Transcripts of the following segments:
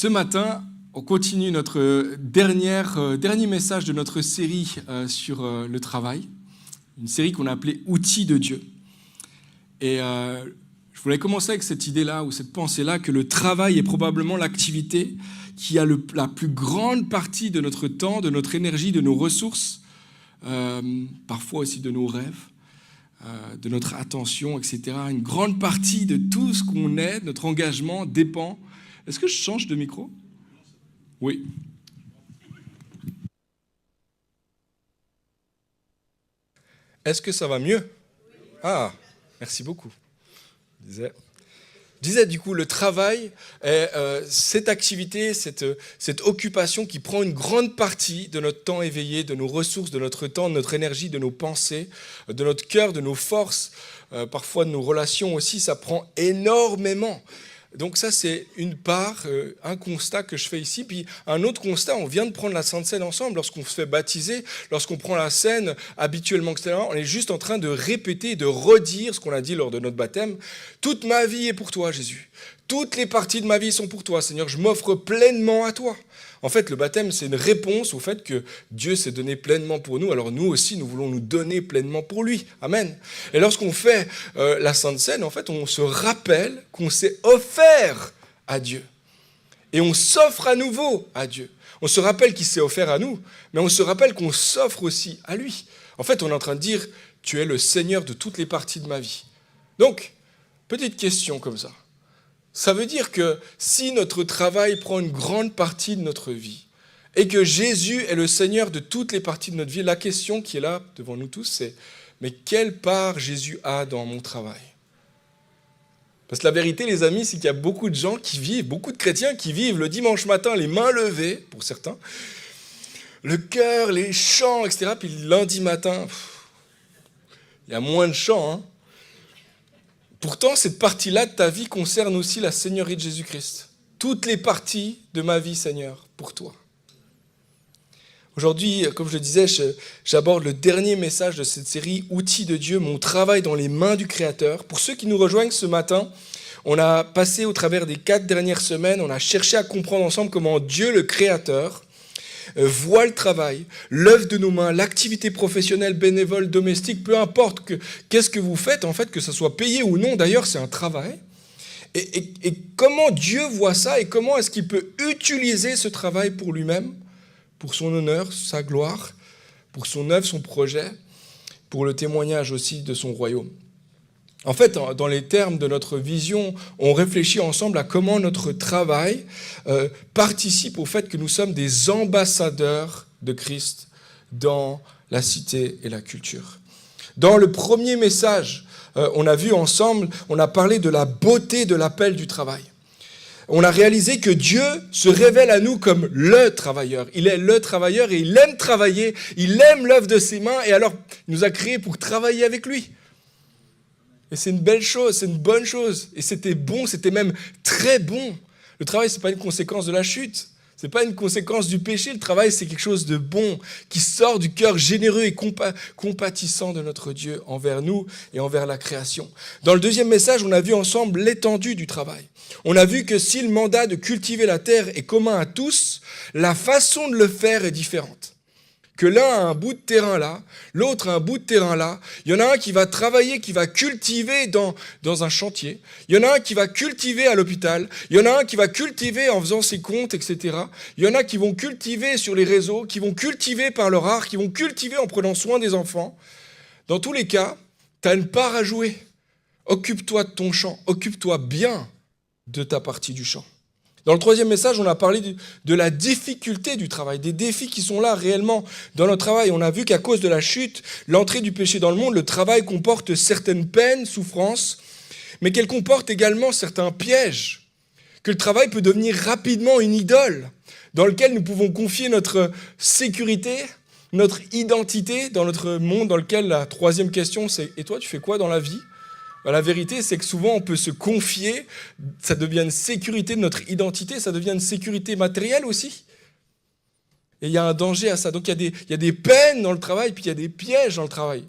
Ce matin, on continue notre dernier message de notre série sur le travail, une série qu'on a appelée « Outils de Dieu ». Et je voulais commencer avec cette idée-là, ou cette pensée-là, que le travail est probablement l'activité qui a la plus grande partie de notre temps, de notre énergie, de nos ressources, parfois aussi de nos rêves, de notre attention, etc. Une grande partie de tout ce qu'on est, notre engagement dépend. Est-ce que je change de micro ? Oui. Est-ce que ça va mieux ? Ah, merci beaucoup. Je disais du coup, le travail est cette activité, cette occupation qui prend une grande partie de notre temps éveillé, de nos ressources, de notre temps, de notre énergie, de nos pensées, de notre cœur, de nos forces, parfois de nos relations aussi, ça prend énormément. Donc ça, c'est une part, un constat que je fais ici. Puis un autre constat, on vient de prendre la Sainte Seine ensemble. Lorsqu'on se fait baptiser, lorsqu'on prend la Seine habituellement, etc., on est juste en train de répéter, de redire ce qu'on a dit lors de notre baptême. Toute ma vie est pour toi, Jésus. Toutes les parties de ma vie sont pour toi, Seigneur. Je m'offre pleinement à toi. En fait, le baptême, c'est une réponse au fait que Dieu s'est donné pleinement pour nous. Alors nous aussi, nous voulons nous donner pleinement pour lui. Amen. Et lorsqu'on fait la Sainte Seine, en fait, on se rappelle qu'on s'est offert à Dieu. Et on s'offre à nouveau à Dieu. On se rappelle qu'il s'est offert à nous, mais on se rappelle qu'on s'offre aussi à lui. En fait, on est en train de dire, tu es le Seigneur de toutes les parties de ma vie. Donc, petite question comme ça. Ça veut dire que si notre travail prend une grande partie de notre vie et que Jésus est le Seigneur de toutes les parties de notre vie, la question qui est là devant nous tous, c'est « Mais quelle part Jésus a dans mon travail ?» Parce que la vérité, les amis, c'est qu'il y a beaucoup de gens qui vivent, beaucoup de chrétiens qui vivent le dimanche matin, les mains levées, pour certains, le cœur, les chants, etc. Puis le lundi matin, il y a moins de chants, hein. Pourtant, cette partie-là de ta vie concerne aussi la Seigneurie de Jésus-Christ. Toutes les parties de ma vie, Seigneur, pour toi. Aujourd'hui, comme je le disais, j'aborde le dernier message de cette série « Outils de Dieu, mon travail dans les mains du Créateur ». Pour ceux qui nous rejoignent ce matin, on a passé au travers des 4 dernières semaines, on a cherché à comprendre ensemble comment Dieu, le Créateur, voit le travail, l'œuvre de nos mains, l'activité professionnelle, bénévole, domestique, peu importe qu'est-ce que vous faites, en fait, que ça soit payé ou non, d'ailleurs, c'est un travail. Et comment Dieu voit ça et comment est-ce qu'il peut utiliser ce travail pour lui-même, pour son honneur, sa gloire, pour son œuvre, son projet, pour le témoignage aussi de son royaume. En fait, dans les termes de notre vision, on réfléchit ensemble à comment notre travail participe au fait que nous sommes des ambassadeurs de Christ dans la cité et la culture. Dans le premier message, on a vu ensemble, on a parlé de la beauté de l'appel du travail. On a réalisé que Dieu se révèle à nous comme le travailleur. Il est le travailleur et il aime travailler, il aime l'œuvre de ses mains et alors il nous a créés pour travailler avec lui. Et c'est une belle chose, c'est une bonne chose. Et c'était bon, c'était même très bon. Le travail, ce n'est pas une conséquence de la chute. Ce n'est pas une conséquence du péché. Le travail, c'est quelque chose de bon qui sort du cœur généreux et compatissant de notre Dieu envers nous et envers la création. Dans le deuxième message, on a vu ensemble l'étendue du travail. On a vu que si le mandat de cultiver la terre est commun à tous, la façon de le faire est différente. Que l'un a un bout de terrain là, l'autre a un bout de terrain là. Il y en a un qui va travailler, qui va cultiver dans un chantier. Il y en a un qui va cultiver à l'hôpital. Il y en a un qui va cultiver en faisant ses comptes, etc. Il y en a qui vont cultiver sur les réseaux, qui vont cultiver par leur art, qui vont cultiver en prenant soin des enfants. Dans tous les cas, tu as une part à jouer. Occupe-toi de ton champ. Occupe-toi bien de ta partie du champ. Dans le troisième message, on a parlé de la difficulté du travail, des défis qui sont là réellement dans notre travail. On a vu qu'à cause de la chute, l'entrée du péché dans le monde, le travail comporte certaines peines, souffrances, mais qu'elle comporte également certains pièges, que le travail peut devenir rapidement une idole dans lequel nous pouvons confier notre sécurité, notre identité dans notre monde dans lequel la troisième question c'est « Et toi, tu fais quoi dans la vie ?» La vérité, c'est que souvent, on peut se confier, ça devient une sécurité de notre identité, ça devient une sécurité matérielle aussi. Et il y a un danger à ça. Donc, il y a des peines dans le travail, puis il y a des pièges dans le travail,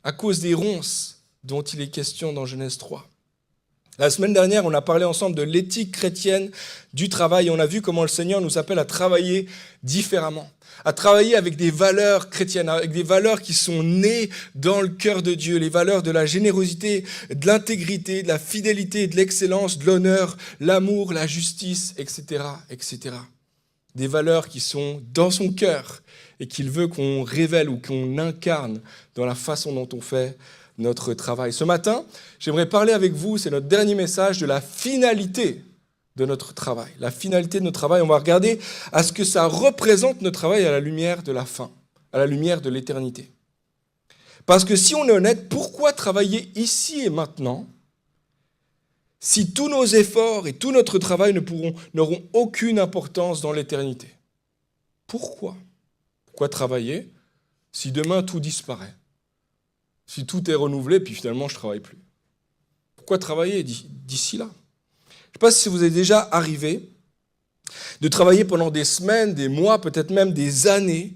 à cause des ronces dont il est question dans Genèse 3. La semaine dernière, on a parlé ensemble de l'éthique chrétienne du travail et on a vu comment le Seigneur nous appelle à travailler différemment, à travailler avec des valeurs chrétiennes, avec des valeurs qui sont nées dans le cœur de Dieu, les valeurs de la générosité, de l'intégrité, de la fidélité, de l'excellence, de l'honneur, l'amour, la justice, etc., etc. Des valeurs qui sont dans son cœur et qu'il veut qu'on révèle ou qu'on incarne dans la façon dont on fait notre travail. Ce matin, j'aimerais parler avec vous, c'est notre dernier message, de la finalité de notre travail. La finalité de notre travail, on va regarder à ce que ça représente notre travail à la lumière de la fin, à la lumière de l'éternité. Parce que si on est honnête, pourquoi travailler ici et maintenant si tous nos efforts et tout notre travail n'auront aucune importance dans l'éternité? Pourquoi? Pourquoi travailler si demain tout disparaît? Si tout est renouvelé, puis finalement je ne travaille plus. Pourquoi travailler d'ici là? Je ne sais pas si vous est déjà arrivé de travailler pendant des semaines, des mois, peut-être même des années,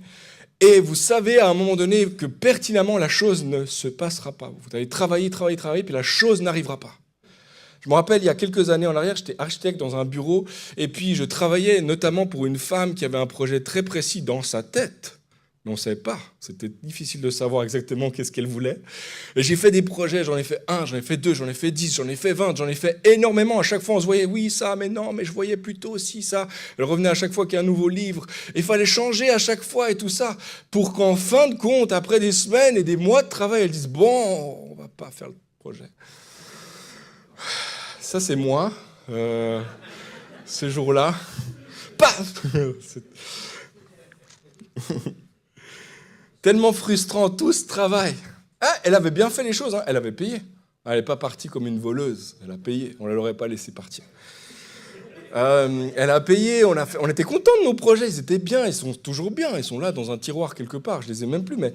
et vous savez à un moment donné que pertinemment la chose ne se passera pas. Vous allez travailler, puis la chose n'arrivera pas. Je me rappelle, il y a quelques années en arrière, j'étais architecte dans un bureau, et puis je travaillais notamment pour une femme qui avait un projet très précis dans sa tête. Mais on ne savait pas, c'était difficile de savoir exactement qu'est-ce qu'elle voulait. Et j'ai fait des projets, j'en ai fait 1, j'en ai fait 2, j'en ai fait 10, j'en ai fait 20, j'en ai fait énormément. À chaque fois, on se voyait, oui, ça, mais non, mais je voyais plutôt aussi ça. Elle revenait à chaque fois qu'il y a un nouveau livre. Il fallait changer à chaque fois et tout ça, pour qu'en fin de compte, après des semaines et des mois de travail, elle dise, bon, on ne va pas faire le projet. Ça, c'est moi, ce jour-là. Paf. Tellement frustrant, tout ce travail. Ah, elle avait bien fait les choses, hein. Elle avait payé. Elle n'est pas partie comme une voleuse, elle a payé, on ne l'aurait pas laissé partir. Elle a payé, on était contents de nos projets, ils étaient bien, ils sont toujours bien, ils sont là dans un tiroir quelque part, je ne les ai même plus, mais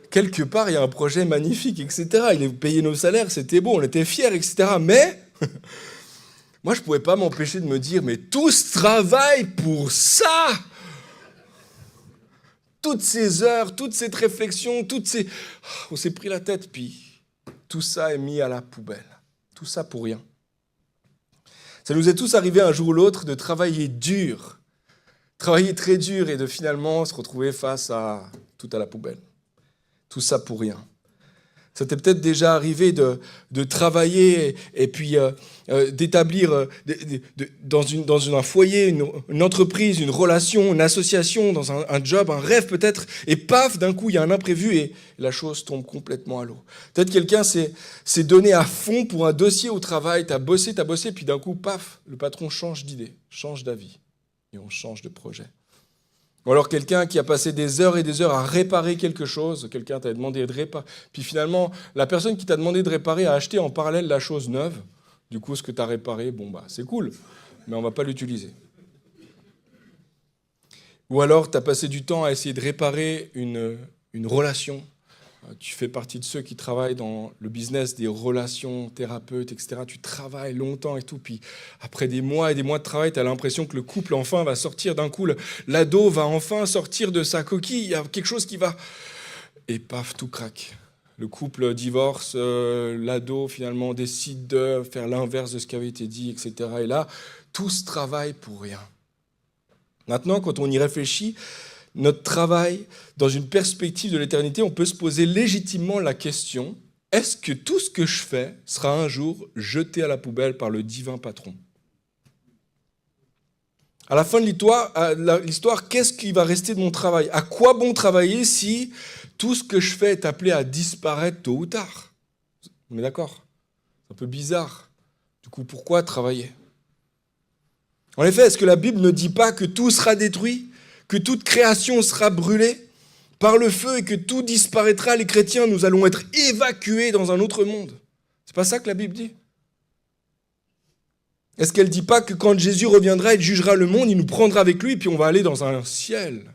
quelque part, il y a un projet magnifique, etc. Il a payé nos salaires, c'était beau, on était fiers, etc. Mais moi, je ne pouvais pas m'empêcher de me dire, mais tout ce travail pour ça, toutes ces heures, toute cette réflexion, on s'est pris la tête, puis tout ça est mis à la poubelle. Tout ça pour rien. Ça nous est tous arrivé un jour ou l'autre de travailler dur, travailler très dur et de finalement se retrouver face à tout à la poubelle. Tout ça pour rien. Ça t'est peut-être déjà arrivé de travailler et puis d'établir dans un foyer, une entreprise, une relation, une association, dans un job, un rêve peut-être, et paf, d'un coup, il y a un imprévu et la chose tombe complètement à l'eau. Peut-être quelqu'un s'est donné à fond pour un dossier au travail, t'as bossé, puis d'un coup, paf, le patron change d'idée, change d'avis, et on change de projet. Ou alors quelqu'un qui a passé des heures et des heures à réparer quelque chose, quelqu'un t'a demandé de réparer, puis finalement, la personne qui t'a demandé de réparer a acheté en parallèle la chose neuve. Du coup, ce que tu as réparé, c'est cool, mais on ne va pas l'utiliser. Ou alors, tu as passé du temps à essayer de réparer une relation. Tu fais partie de ceux qui travaillent dans le business des relations, thérapeutes, etc. Tu travailles longtemps et tout, puis après des mois et des mois de travail, tu as l'impression que le couple enfin va sortir d'un coup, l'ado va enfin sortir de sa coquille, il y a quelque chose qui va... Et paf, tout craque. Le couple divorce, l'ado finalement décide de faire l'inverse de ce qui avait été dit, etc. Et là, tout ce travail pour rien. Maintenant, quand on y réfléchit, notre travail, dans une perspective de l'éternité, on peut se poser légitimement la question, est-ce que tout ce que je fais sera un jour jeté à la poubelle par le divin patron? À la fin de l'histoire, qu'est-ce qui va rester de mon travail? À quoi bon travailler si tout ce que je fais est appelé à disparaître tôt ou tard? On est d'accord? C'est un peu bizarre. Du coup, pourquoi travailler? En effet, est-ce que la Bible ne dit pas que tout sera détruit? Que toute création sera brûlée par le feu et que tout disparaîtra, les chrétiens, nous allons être évacués dans un autre monde. C'est pas ça que la Bible dit? Est-ce qu'elle ne dit pas que quand Jésus reviendra, il jugera le monde, il nous prendra avec lui, et puis on va aller dans un ciel,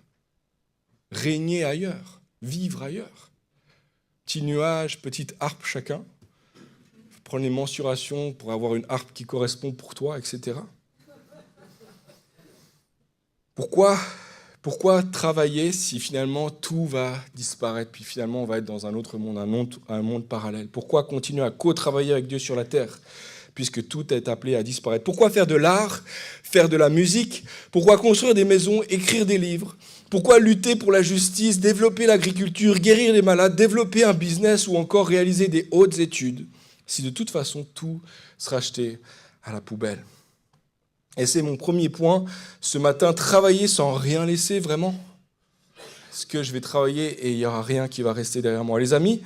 régner ailleurs, vivre ailleurs? Petit nuage, petite harpe chacun, prendre les mensurations pour avoir une harpe qui correspond pour toi, etc. Pourquoi travailler si finalement tout va disparaître, puis finalement on va être dans un autre monde, un monde parallèle? Pourquoi continuer à co-travailler avec Dieu sur la terre, puisque tout est appelé à disparaître. Pourquoi faire de l'art, faire de la musique? Pourquoi construire des maisons, écrire des livres? Pourquoi lutter pour la justice, développer l'agriculture, guérir les malades, développer un business ou encore réaliser des hautes études, si de toute façon tout sera jeté à la poubelle? Et c'est mon premier point ce matin, travailler sans rien laisser vraiment. Est-ce que je vais travailler et il n'y aura rien qui va rester derrière moi? Les amis,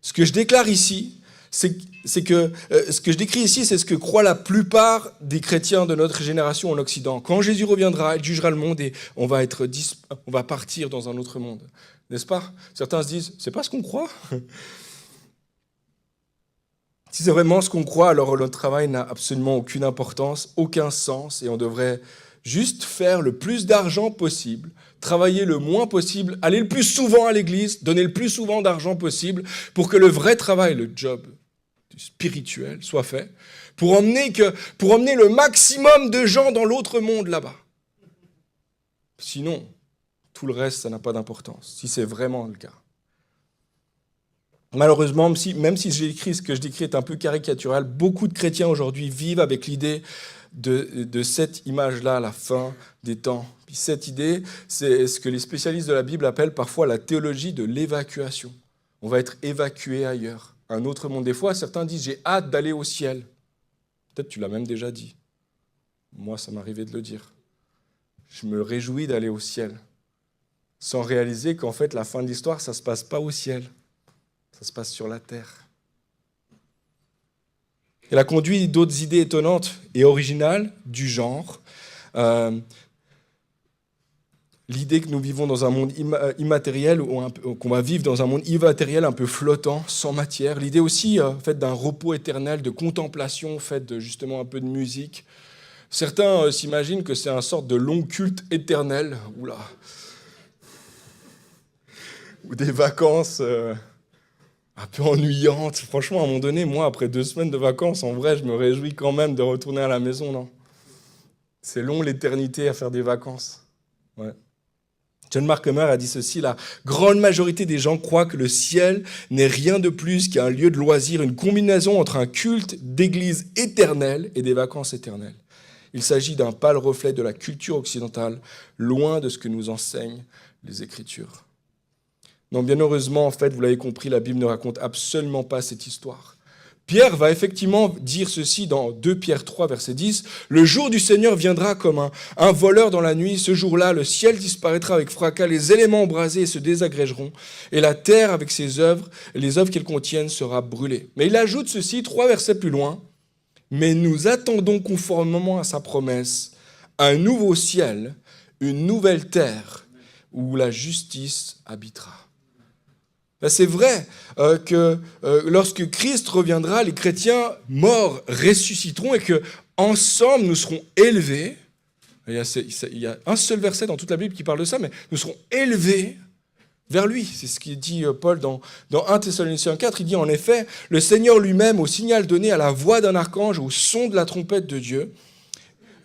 ce que je déclare ici, c'est que ce que je décris ici, c'est ce que croient la plupart des chrétiens de notre génération en Occident. Quand Jésus reviendra, il jugera le monde et on va partir dans un autre monde. N'est-ce pas? Certains se disent, c'est pas ce qu'on croit. Si c'est vraiment ce qu'on croit, alors notre travail n'a absolument aucune importance, aucun sens, et on devrait juste faire le plus d'argent possible, travailler le moins possible, aller le plus souvent à l'église, donner le plus souvent d'argent possible pour que le vrai travail, le job spirituel soit fait, pour emmener le maximum de gens dans l'autre monde là-bas. Sinon, tout le reste, ça n'a pas d'importance, si c'est vraiment le cas. Malheureusement, même si ce que je décris est un peu caricatural, beaucoup de chrétiens aujourd'hui vivent avec l'idée de cette image-là à la fin des temps. Puis cette idée, c'est ce que les spécialistes de la Bible appellent parfois la théologie de l'évacuation. On va être évacué ailleurs, un autre monde. Des fois, certains disent « j'ai hâte d'aller au ciel ». Peut-être tu l'as même déjà dit. Moi, ça m'arrivait de le dire. Je me réjouis d'aller au ciel, sans réaliser qu'en fait, la fin de l'histoire, ça ne se passe pas au ciel. Ça se passe sur la terre. Elle a conduit d'autres idées étonnantes et originales du genre. L'idée que nous vivons dans un monde immatériel, ou qu'on va vivre dans un monde immatériel un peu flottant, sans matière. L'idée aussi faite d'un repos éternel, de contemplation, faite de justement un peu de musique. Certains s'imaginent que c'est un sorte de long culte éternel, ou des vacances un peu ennuyante. Franchement, à un moment donné, moi, après 2 semaines de vacances, en vrai, je me réjouis quand même de retourner à la maison, non? C'est long, l'éternité, à faire des vacances. Ouais. John Mark Comer a dit ceci, la grande majorité des gens croient que le ciel n'est rien de plus qu'un lieu de loisir, une combinaison entre un culte d'église éternelle et des vacances éternelles. Il s'agit d'un pâle reflet de la culture occidentale, loin de ce que nous enseignent les Écritures. Non, bien heureusement, en fait, vous l'avez compris, la Bible ne raconte absolument pas cette histoire. Pierre va effectivement dire ceci dans 2 Pierre 3, verset 10. « Le jour du Seigneur viendra comme un voleur dans la nuit. Ce jour-là, le ciel disparaîtra avec fracas, les éléments embrasés se désagrégeront, et la terre avec ses œuvres, et les œuvres qu'elle contiennent, sera brûlée. » Mais il ajoute ceci, 3 versets plus loin. « Mais nous attendons conformément à sa promesse un nouveau ciel, une nouvelle terre, où la justice habitera. » C'est vrai que lorsque Christ reviendra, les chrétiens morts ressusciteront et qu'ensemble nous serons élevés. Il y a un seul verset dans toute la Bible qui parle de ça, mais nous serons élevés vers lui. C'est ce qu'il dit Paul dans 1 Thessaloniciens 4. Il dit en effet, le Seigneur lui-même, au signal donné à la voix d'un archange, au son de la trompette de Dieu,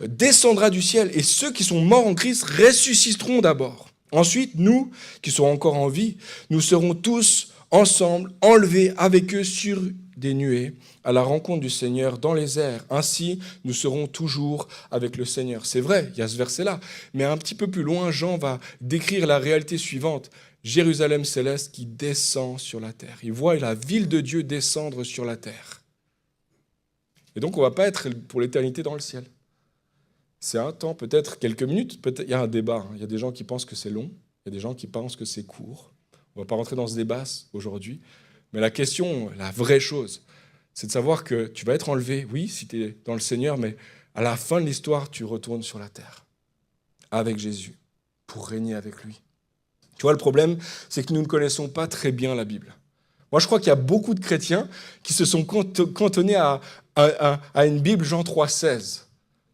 descendra du ciel et ceux qui sont morts en Christ ressusciteront d'abord. Ensuite, nous, qui sommes encore en vie, nous serons tous ensemble enlevés avec eux sur des nuées à la rencontre du Seigneur dans les airs. Ainsi, nous serons toujours avec le Seigneur. C'est vrai, il y a ce verset-là. Mais un petit peu plus loin, Jean va décrire la réalité suivante. Jérusalem céleste qui descend sur la terre. Il voit la ville de Dieu descendre sur la terre. Et donc, on ne va pas être pour l'éternité dans le ciel. C'est un temps, peut-être quelques minutes, il y a un débat. Il y a des gens qui pensent que c'est long, il y a des gens qui pensent que c'est court. On ne va pas rentrer dans ce débat aujourd'hui. Mais la question, la vraie chose, c'est de savoir que tu vas être enlevé, oui, si tu es dans le Seigneur, mais à la fin de l'histoire, tu retournes sur la terre, avec Jésus, pour régner avec lui. Tu vois, le problème, c'est que nous ne connaissons pas très bien la Bible. Moi, je crois qu'il y a beaucoup de chrétiens qui se sont cantonnés à une Bible Jean 3,16.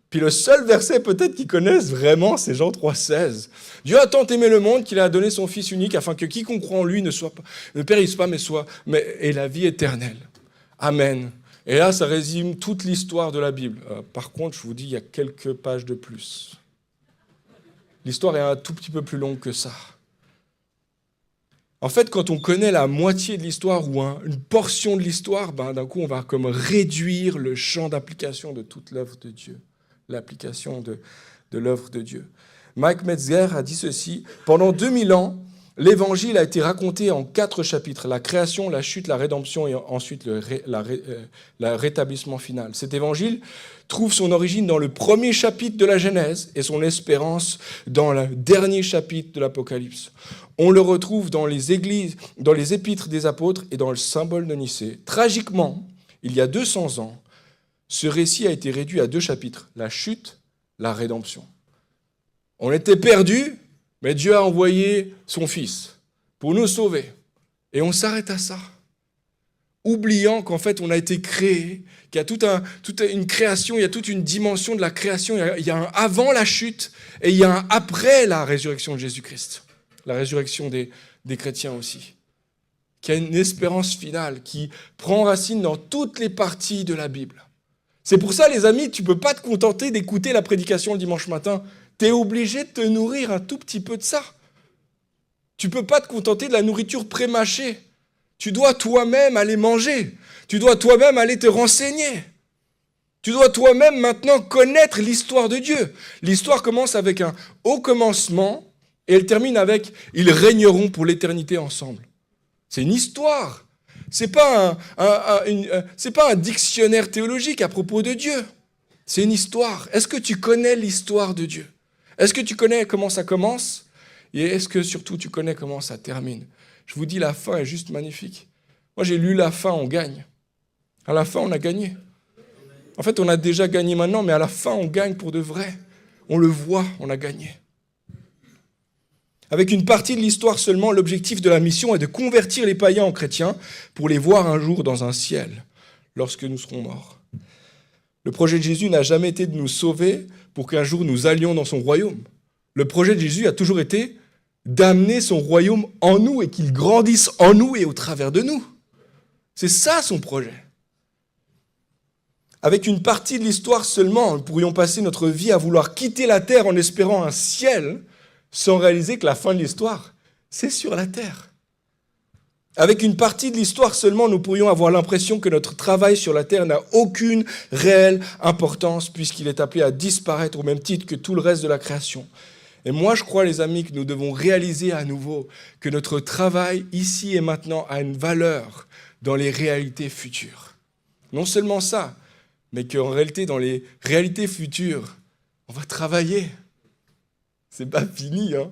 Puis le seul verset peut-être qu'ils connaissent vraiment, c'est Jean 3,16. Dieu a tant aimé le monde qu'il a donné son Fils unique afin que quiconque croit en lui ne périsse pas, mais ait la vie éternelle. Amen. Et là, ça résume toute l'histoire de la Bible. Par contre, je vous dis, il y a quelques pages de plus. L'histoire est un tout petit peu plus longue que ça. En fait, quand on connaît la moitié de l'histoire ou une portion de l'histoire, d'un coup, on va comme réduire le champ d'application de toute l'œuvre de Dieu, l'application de l'œuvre de Dieu. Mike Metzger a dit ceci: pendant 2000 ans, l'Évangile a été raconté en 4 chapitres, la création, la chute, la rédemption et ensuite le rétablissement final. Cet Évangile trouve son origine dans le premier chapitre de la Genèse et son espérance dans le dernier chapitre de l'Apocalypse. On le retrouve dans les églises, dans les épîtres des apôtres et dans le symbole de Nicée. Tragiquement, il y a 200 ans, ce récit a été réduit à 2 chapitres, la chute, la rédemption. On était perdus, mais Dieu a envoyé son Fils pour nous sauver. Et on s'arrête à ça, oubliant qu'en fait, on a été créé, qu'il y a toute une création, il y a toute une dimension de la création. Il y a un avant la chute et il y a un après la résurrection de Jésus-Christ, la résurrection des chrétiens aussi, qui a une espérance finale, qui prend racine dans toutes les parties de la Bible. C'est pour ça, les amis, tu ne peux pas te contenter d'écouter la prédication le dimanche matin. Tu es obligé de te nourrir un tout petit peu de ça. Tu ne peux pas te contenter de la nourriture pré-mâchée. Tu dois toi-même aller manger. Tu dois toi-même aller te renseigner. Tu dois toi-même maintenant connaître l'histoire de Dieu. L'histoire commence avec un « au commencement » et elle termine avec « ils régneront pour l'éternité ensemble ». C'est une histoire. Ce n'est pas un dictionnaire théologique à propos de Dieu. C'est une histoire. Est-ce que tu connais l'histoire de Dieu ? Est-ce que tu connais comment ça commence ? Et est-ce que surtout tu connais comment ça termine ? Je vous dis, la fin est juste magnifique. Moi, j'ai lu la fin, on gagne. À la fin, on a gagné. En fait, on a déjà gagné maintenant, mais à la fin, on gagne pour de vrai. On le voit, on a gagné. Avec une partie de l'histoire seulement, l'objectif de la mission est de convertir les païens en chrétiens pour les voir un jour dans un ciel, lorsque nous serons morts. Le projet de Jésus n'a jamais été de nous sauver pour qu'un jour nous allions dans son royaume. Le projet de Jésus a toujours été d'amener son royaume en nous et qu'il grandisse en nous et au travers de nous. C'est ça son projet. Avec une partie de l'histoire seulement, nous pourrions passer notre vie à vouloir quitter la terre en espérant un ciel sans réaliser que la fin de l'histoire, c'est sur la terre. Avec une partie de l'histoire seulement, nous pourrions avoir l'impression que notre travail sur la terre n'a aucune réelle importance puisqu'il est appelé à disparaître au même titre que tout le reste de la création. Et moi, je crois, les amis, que nous devons réaliser à nouveau que notre travail ici et maintenant a une valeur dans les réalités futures. Non seulement ça, mais qu'en réalité, dans les réalités futures, on va travailler. C'est pas fini, hein.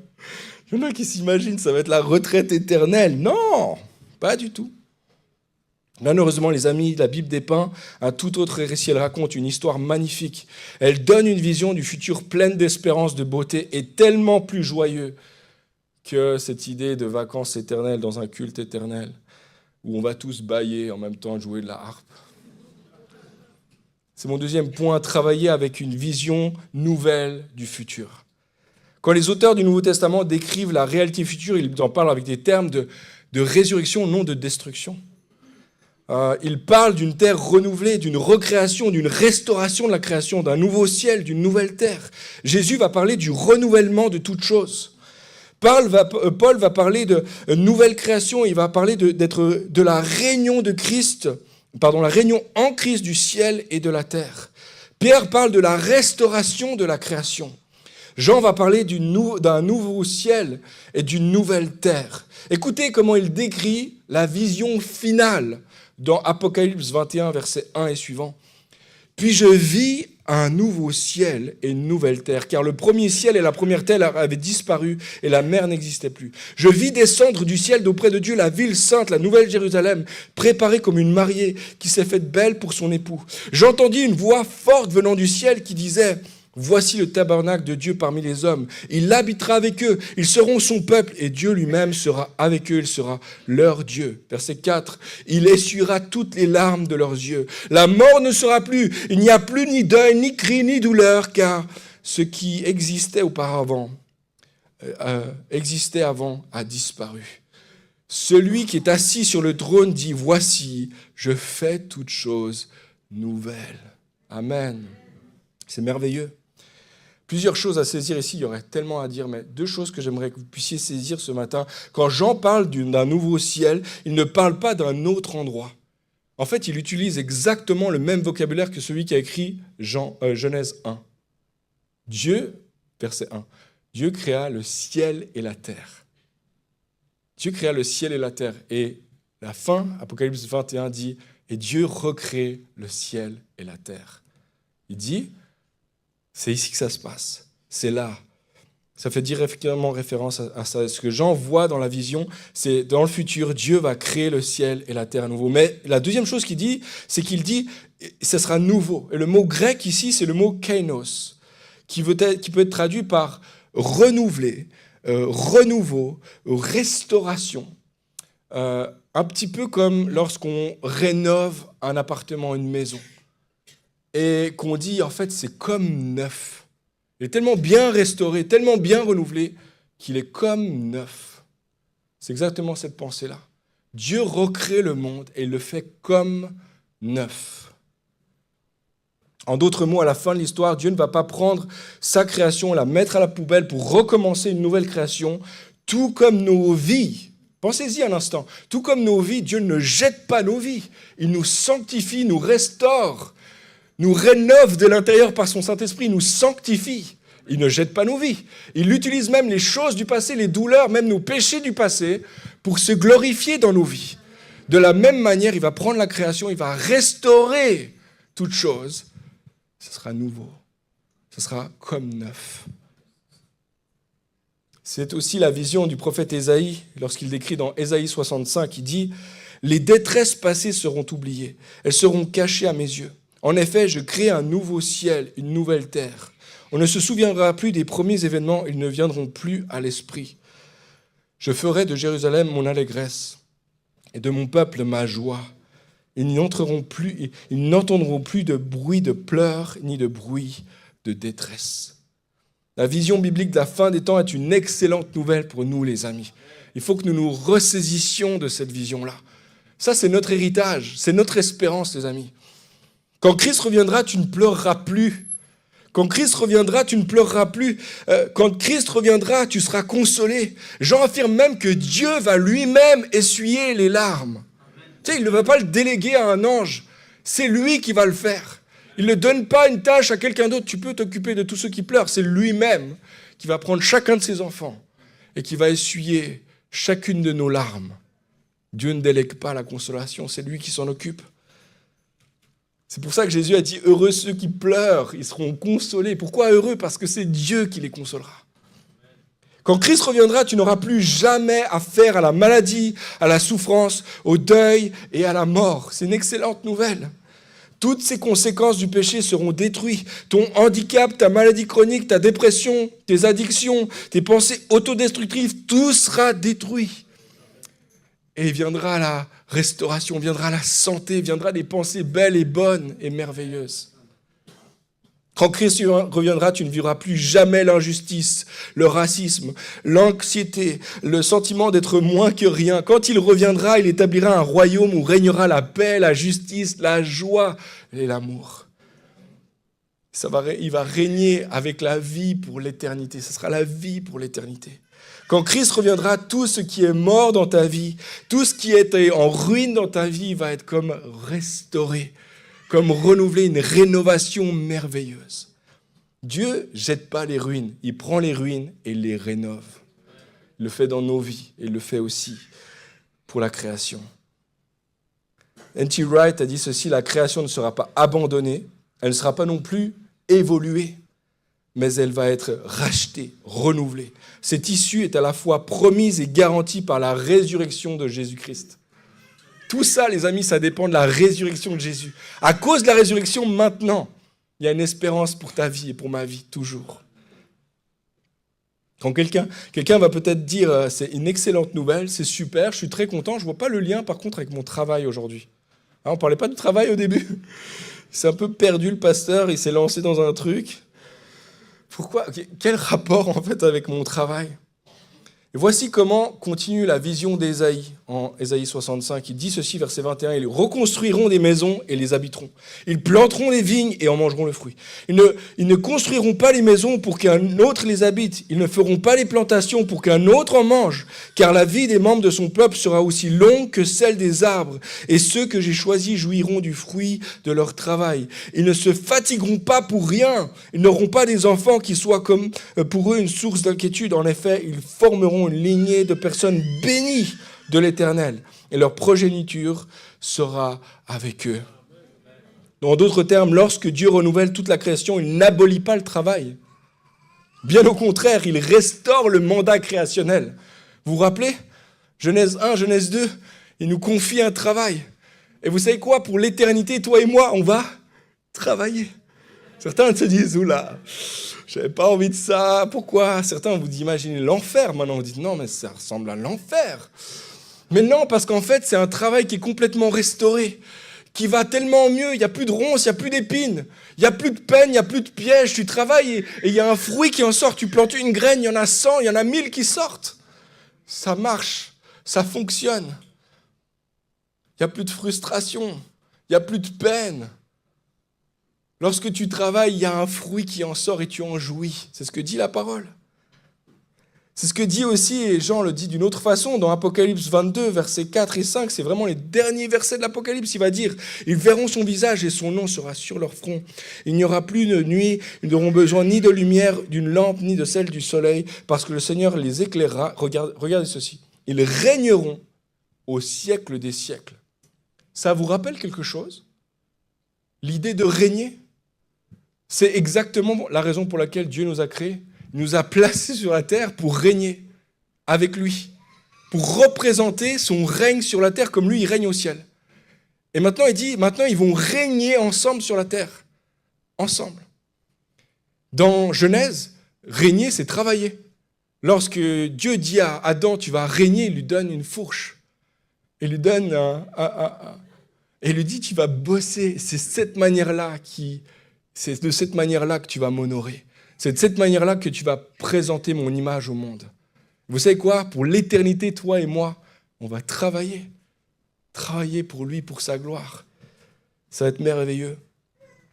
Il y en a qui s'imaginent que ça va être la retraite éternelle. Non, pas du tout. Malheureusement, les amis, la Bible dépeint un tout autre récit. Elle raconte une histoire magnifique. Elle donne une vision du futur pleine d'espérance, de beauté et tellement plus joyeux que cette idée de vacances éternelles dans un culte éternel où on va tous bâiller en même temps jouer de la harpe. C'est mon deuxième point, travailler avec une vision nouvelle du futur. Quand les auteurs du Nouveau Testament décrivent la réalité future, ils en parlent avec des termes de résurrection, non de destruction. Ils parlent d'une terre renouvelée, d'une recréation, d'une restauration de la création, d'un nouveau ciel, d'une nouvelle terre. Jésus va parler du renouvellement de toutes choses. Paul va parler de nouvelle création, il va parler de la réunion de Christ, la réunion en Christ du ciel et de la terre. Pierre parle de la restauration de la création. Jean va parler d'un nouveau ciel et d'une nouvelle terre. Écoutez comment il décrit la vision finale dans Apocalypse 21, versets 1 et suivant. « Puis je vis un nouveau ciel et une nouvelle terre, car le premier ciel et la première terre avaient disparu et la mer n'existait plus. Je vis descendre du ciel d'auprès de Dieu la ville sainte, la nouvelle Jérusalem, préparée comme une mariée qui s'est faite belle pour son époux. J'entendis une voix forte venant du ciel qui disait... Voici le tabernacle de Dieu parmi les hommes. Il habitera avec eux. Ils seront son peuple et Dieu lui-même sera avec eux. Il sera leur Dieu. Verset 4. Il essuiera toutes les larmes de leurs yeux. La mort ne sera plus. Il n'y a plus ni deuil, ni cri, ni douleur, car ce qui existait auparavant, existait avant, a disparu. Celui qui est assis sur le trône dit, voici, je fais toutes choses nouvelles. Amen. C'est merveilleux. Plusieurs choses à saisir ici, il y aurait tellement à dire, mais 2 choses que j'aimerais que vous puissiez saisir ce matin. Quand Jean parle d'un nouveau ciel, il ne parle pas d'un autre endroit. En fait, il utilise exactement le même vocabulaire que celui qui a écrit Genèse 1. Dieu, verset 1, Dieu créa le ciel et la terre. Dieu créa le ciel et la terre. Et la fin, Apocalypse 21 dit, et Dieu recrée le ciel et la terre. Il dit, c'est ici que ça se passe, c'est là. Ça fait directement référence à ça. Ce que Jean voit dans la vision, c'est dans le futur, Dieu va créer le ciel et la terre à nouveau. Mais la deuxième chose qu'il dit, c'est qu'il dit, ce sera nouveau. Et le mot grec ici, c'est le mot kainos, qui peut être traduit par renouveler, renouveau, restauration. Un petit peu comme lorsqu'on rénove un appartement, une maison, et qu'on dit, en fait, c'est comme neuf. Il est tellement bien restauré, tellement bien renouvelé, qu'il est comme neuf. C'est exactement cette pensée-là. Dieu recrée le monde et il le fait comme neuf. En d'autres mots, à la fin de l'histoire, Dieu ne va pas prendre sa création, la mettre à la poubelle pour recommencer une nouvelle création, tout comme nos vies. Pensez-y un instant. Tout comme nos vies, Dieu ne jette pas nos vies. Il nous sanctifie, nous restaure, nous rénove de l'intérieur par son Saint-Esprit, nous sanctifie. Il ne jette pas nos vies. Il utilise même les choses du passé, les douleurs, même nos péchés du passé, pour se glorifier dans nos vies. De la même manière, il va prendre la création, il va restaurer toute chose. Ce sera nouveau. Ce sera comme neuf. C'est aussi la vision du prophète Ésaïe, lorsqu'il décrit dans Ésaïe 65, il dit « Les détresses passées seront oubliées, elles seront cachées à mes yeux. En effet, je crée un nouveau ciel, une nouvelle terre. On ne se souviendra plus des premiers événements, ils ne viendront plus à l'esprit. Je ferai de Jérusalem mon allégresse et de mon peuple ma joie. Ils n'entendront plus de bruit de pleurs ni de bruit de détresse. » La vision biblique de la fin des temps est une excellente nouvelle pour nous, les amis. Il faut que nous nous ressaisissions de cette vision-là. Ça, c'est notre héritage, c'est notre espérance, les amis. Quand Christ reviendra, tu ne pleureras plus. Quand Christ reviendra, tu ne pleureras plus. Quand Christ reviendra, tu seras consolé. Jean affirme même que Dieu va lui-même essuyer les larmes. Tu sais, il ne va pas le déléguer à un ange. C'est lui qui va le faire. Il ne donne pas une tâche à quelqu'un d'autre. Tu peux t'occuper de tous ceux qui pleurent. C'est lui-même qui va prendre chacun de ses enfants et qui va essuyer chacune de nos larmes. Dieu ne délègue pas la consolation, c'est lui qui s'en occupe. C'est pour ça que Jésus a dit « Heureux ceux qui pleurent, ils seront consolés ». Pourquoi heureux ? Parce que c'est Dieu qui les consolera. Quand Christ reviendra, tu n'auras plus jamais affaire à la maladie, à la souffrance, au deuil et à la mort. C'est une excellente nouvelle. Toutes ces conséquences du péché seront détruites. Ton handicap, ta maladie chronique, ta dépression, tes addictions, tes pensées autodestructives, tout sera détruit. Et viendra la restauration, viendra la santé, viendra des pensées belles et bonnes et merveilleuses. Quand Christ reviendra, tu ne vivras plus jamais l'injustice, le racisme, l'anxiété, le sentiment d'être moins que rien. Quand il reviendra, il établira un royaume où régnera la paix, la justice, la joie et l'amour. Il va régner avec la vie pour l'éternité. Ce sera la vie pour l'éternité. Quand Christ reviendra, tout ce qui est mort dans ta vie, tout ce qui était en ruine dans ta vie va être comme restauré, comme renouvelé, une rénovation merveilleuse. Dieu ne jette pas les ruines, il prend les ruines et les rénove. Il le fait dans nos vies et il le fait aussi pour la création. N.T. Wright a dit ceci, la création ne sera pas abandonnée, elle ne sera pas non plus évoluée, mais elle va être rachetée, renouvelée. Cette issue est à la fois promise et garantie par la résurrection de Jésus-Christ. Tout ça, les amis, ça dépend de la résurrection de Jésus. À cause de la résurrection, maintenant, il y a une espérance pour ta vie et pour ma vie, toujours. Quand quelqu'un va peut-être dire « c'est une excellente nouvelle, c'est super, je suis très content », je ne vois pas le lien, par contre, avec mon travail aujourd'hui. On ne parlait pas de travail au début. Il s'est un peu perdu, le pasteur, il s'est lancé dans un truc. Pourquoi ? Quel rapport, en fait, avec mon travail ? Et voici comment continue la vision d'Ésaïe en Ésaïe 65, il dit ceci, verset 21, « Ils reconstruiront des maisons et les habiteront. Ils planteront des vignes et en mangeront le fruit. Ils ne construiront pas les maisons pour qu'un autre les habite. Ils ne feront pas les plantations pour qu'un autre en mange. Car la vie des membres de son peuple sera aussi longue que celle des arbres. Et ceux que j'ai choisis jouiront du fruit de leur travail. Ils ne se fatigueront pas pour rien. Ils n'auront pas des enfants qui soient comme pour eux une source d'inquiétude. En effet, ils formeront une lignée de personnes bénies de l'Éternel, et leur progéniture sera avec eux. » En d'autres termes, lorsque Dieu renouvelle toute la création, il n'abolit pas le travail. Bien au contraire, il restaure le mandat créationnel. Vous vous rappelez ? Genèse 1, Genèse 2, il nous confie un travail. Et vous savez quoi ? Pour l'éternité, toi et moi, on va travailler. Certains se disent, oula, j'avais pas envie de ça, pourquoi ? Certains, vous imaginez l'enfer, maintenant vous dites, non, mais ça ressemble à l'enfer. Mais non, parce qu'en fait, c'est un travail qui est complètement restauré, qui va tellement mieux, il n'y a plus de ronces, il n'y a plus d'épines, il n'y a plus de peine, il n'y a plus de pièges, tu travailles et il y a un fruit qui en sort, tu plantes une graine, il y en a 100, il y en a 1000 qui sortent. Ça marche, ça fonctionne. Il n'y a plus de frustration, il n'y a plus de peine. Lorsque tu travailles, il y a un fruit qui en sort et tu en jouis. C'est ce que dit la parole. C'est ce que dit aussi, et Jean le dit d'une autre façon, dans Apocalypse 22, versets 4 et 5, c'est vraiment les derniers versets de l'Apocalypse, il va dire « Ils verront son visage et son nom sera sur leur front. Il n'y aura plus de nuit, ils n'auront besoin ni de lumière d'une lampe, ni de celle du soleil, parce que le Seigneur les éclairera. » Regardez ceci. « Ils régneront au siècle des siècles. » Ça vous rappelle quelque chose ? L'idée de régner ? C'est exactement la raison pour laquelle Dieu nous a créés. Il nous a placés sur la terre pour régner avec lui, pour représenter son règne sur la terre comme lui, il règne au ciel. Et maintenant, il dit, maintenant, ils vont régner ensemble sur la terre. Ensemble. Dans Genèse, régner, c'est travailler. Lorsque Dieu dit à Adam, tu vas régner, il lui donne une fourche. Il lui donne et il lui dit, tu vas bosser. C'est de cette manière-là que tu vas m'honorer. C'est de cette manière-là que tu vas présenter mon image au monde. Vous savez quoi ? Pour l'éternité, toi et moi, on va travailler. Travailler pour lui, pour sa gloire. Ça va être merveilleux.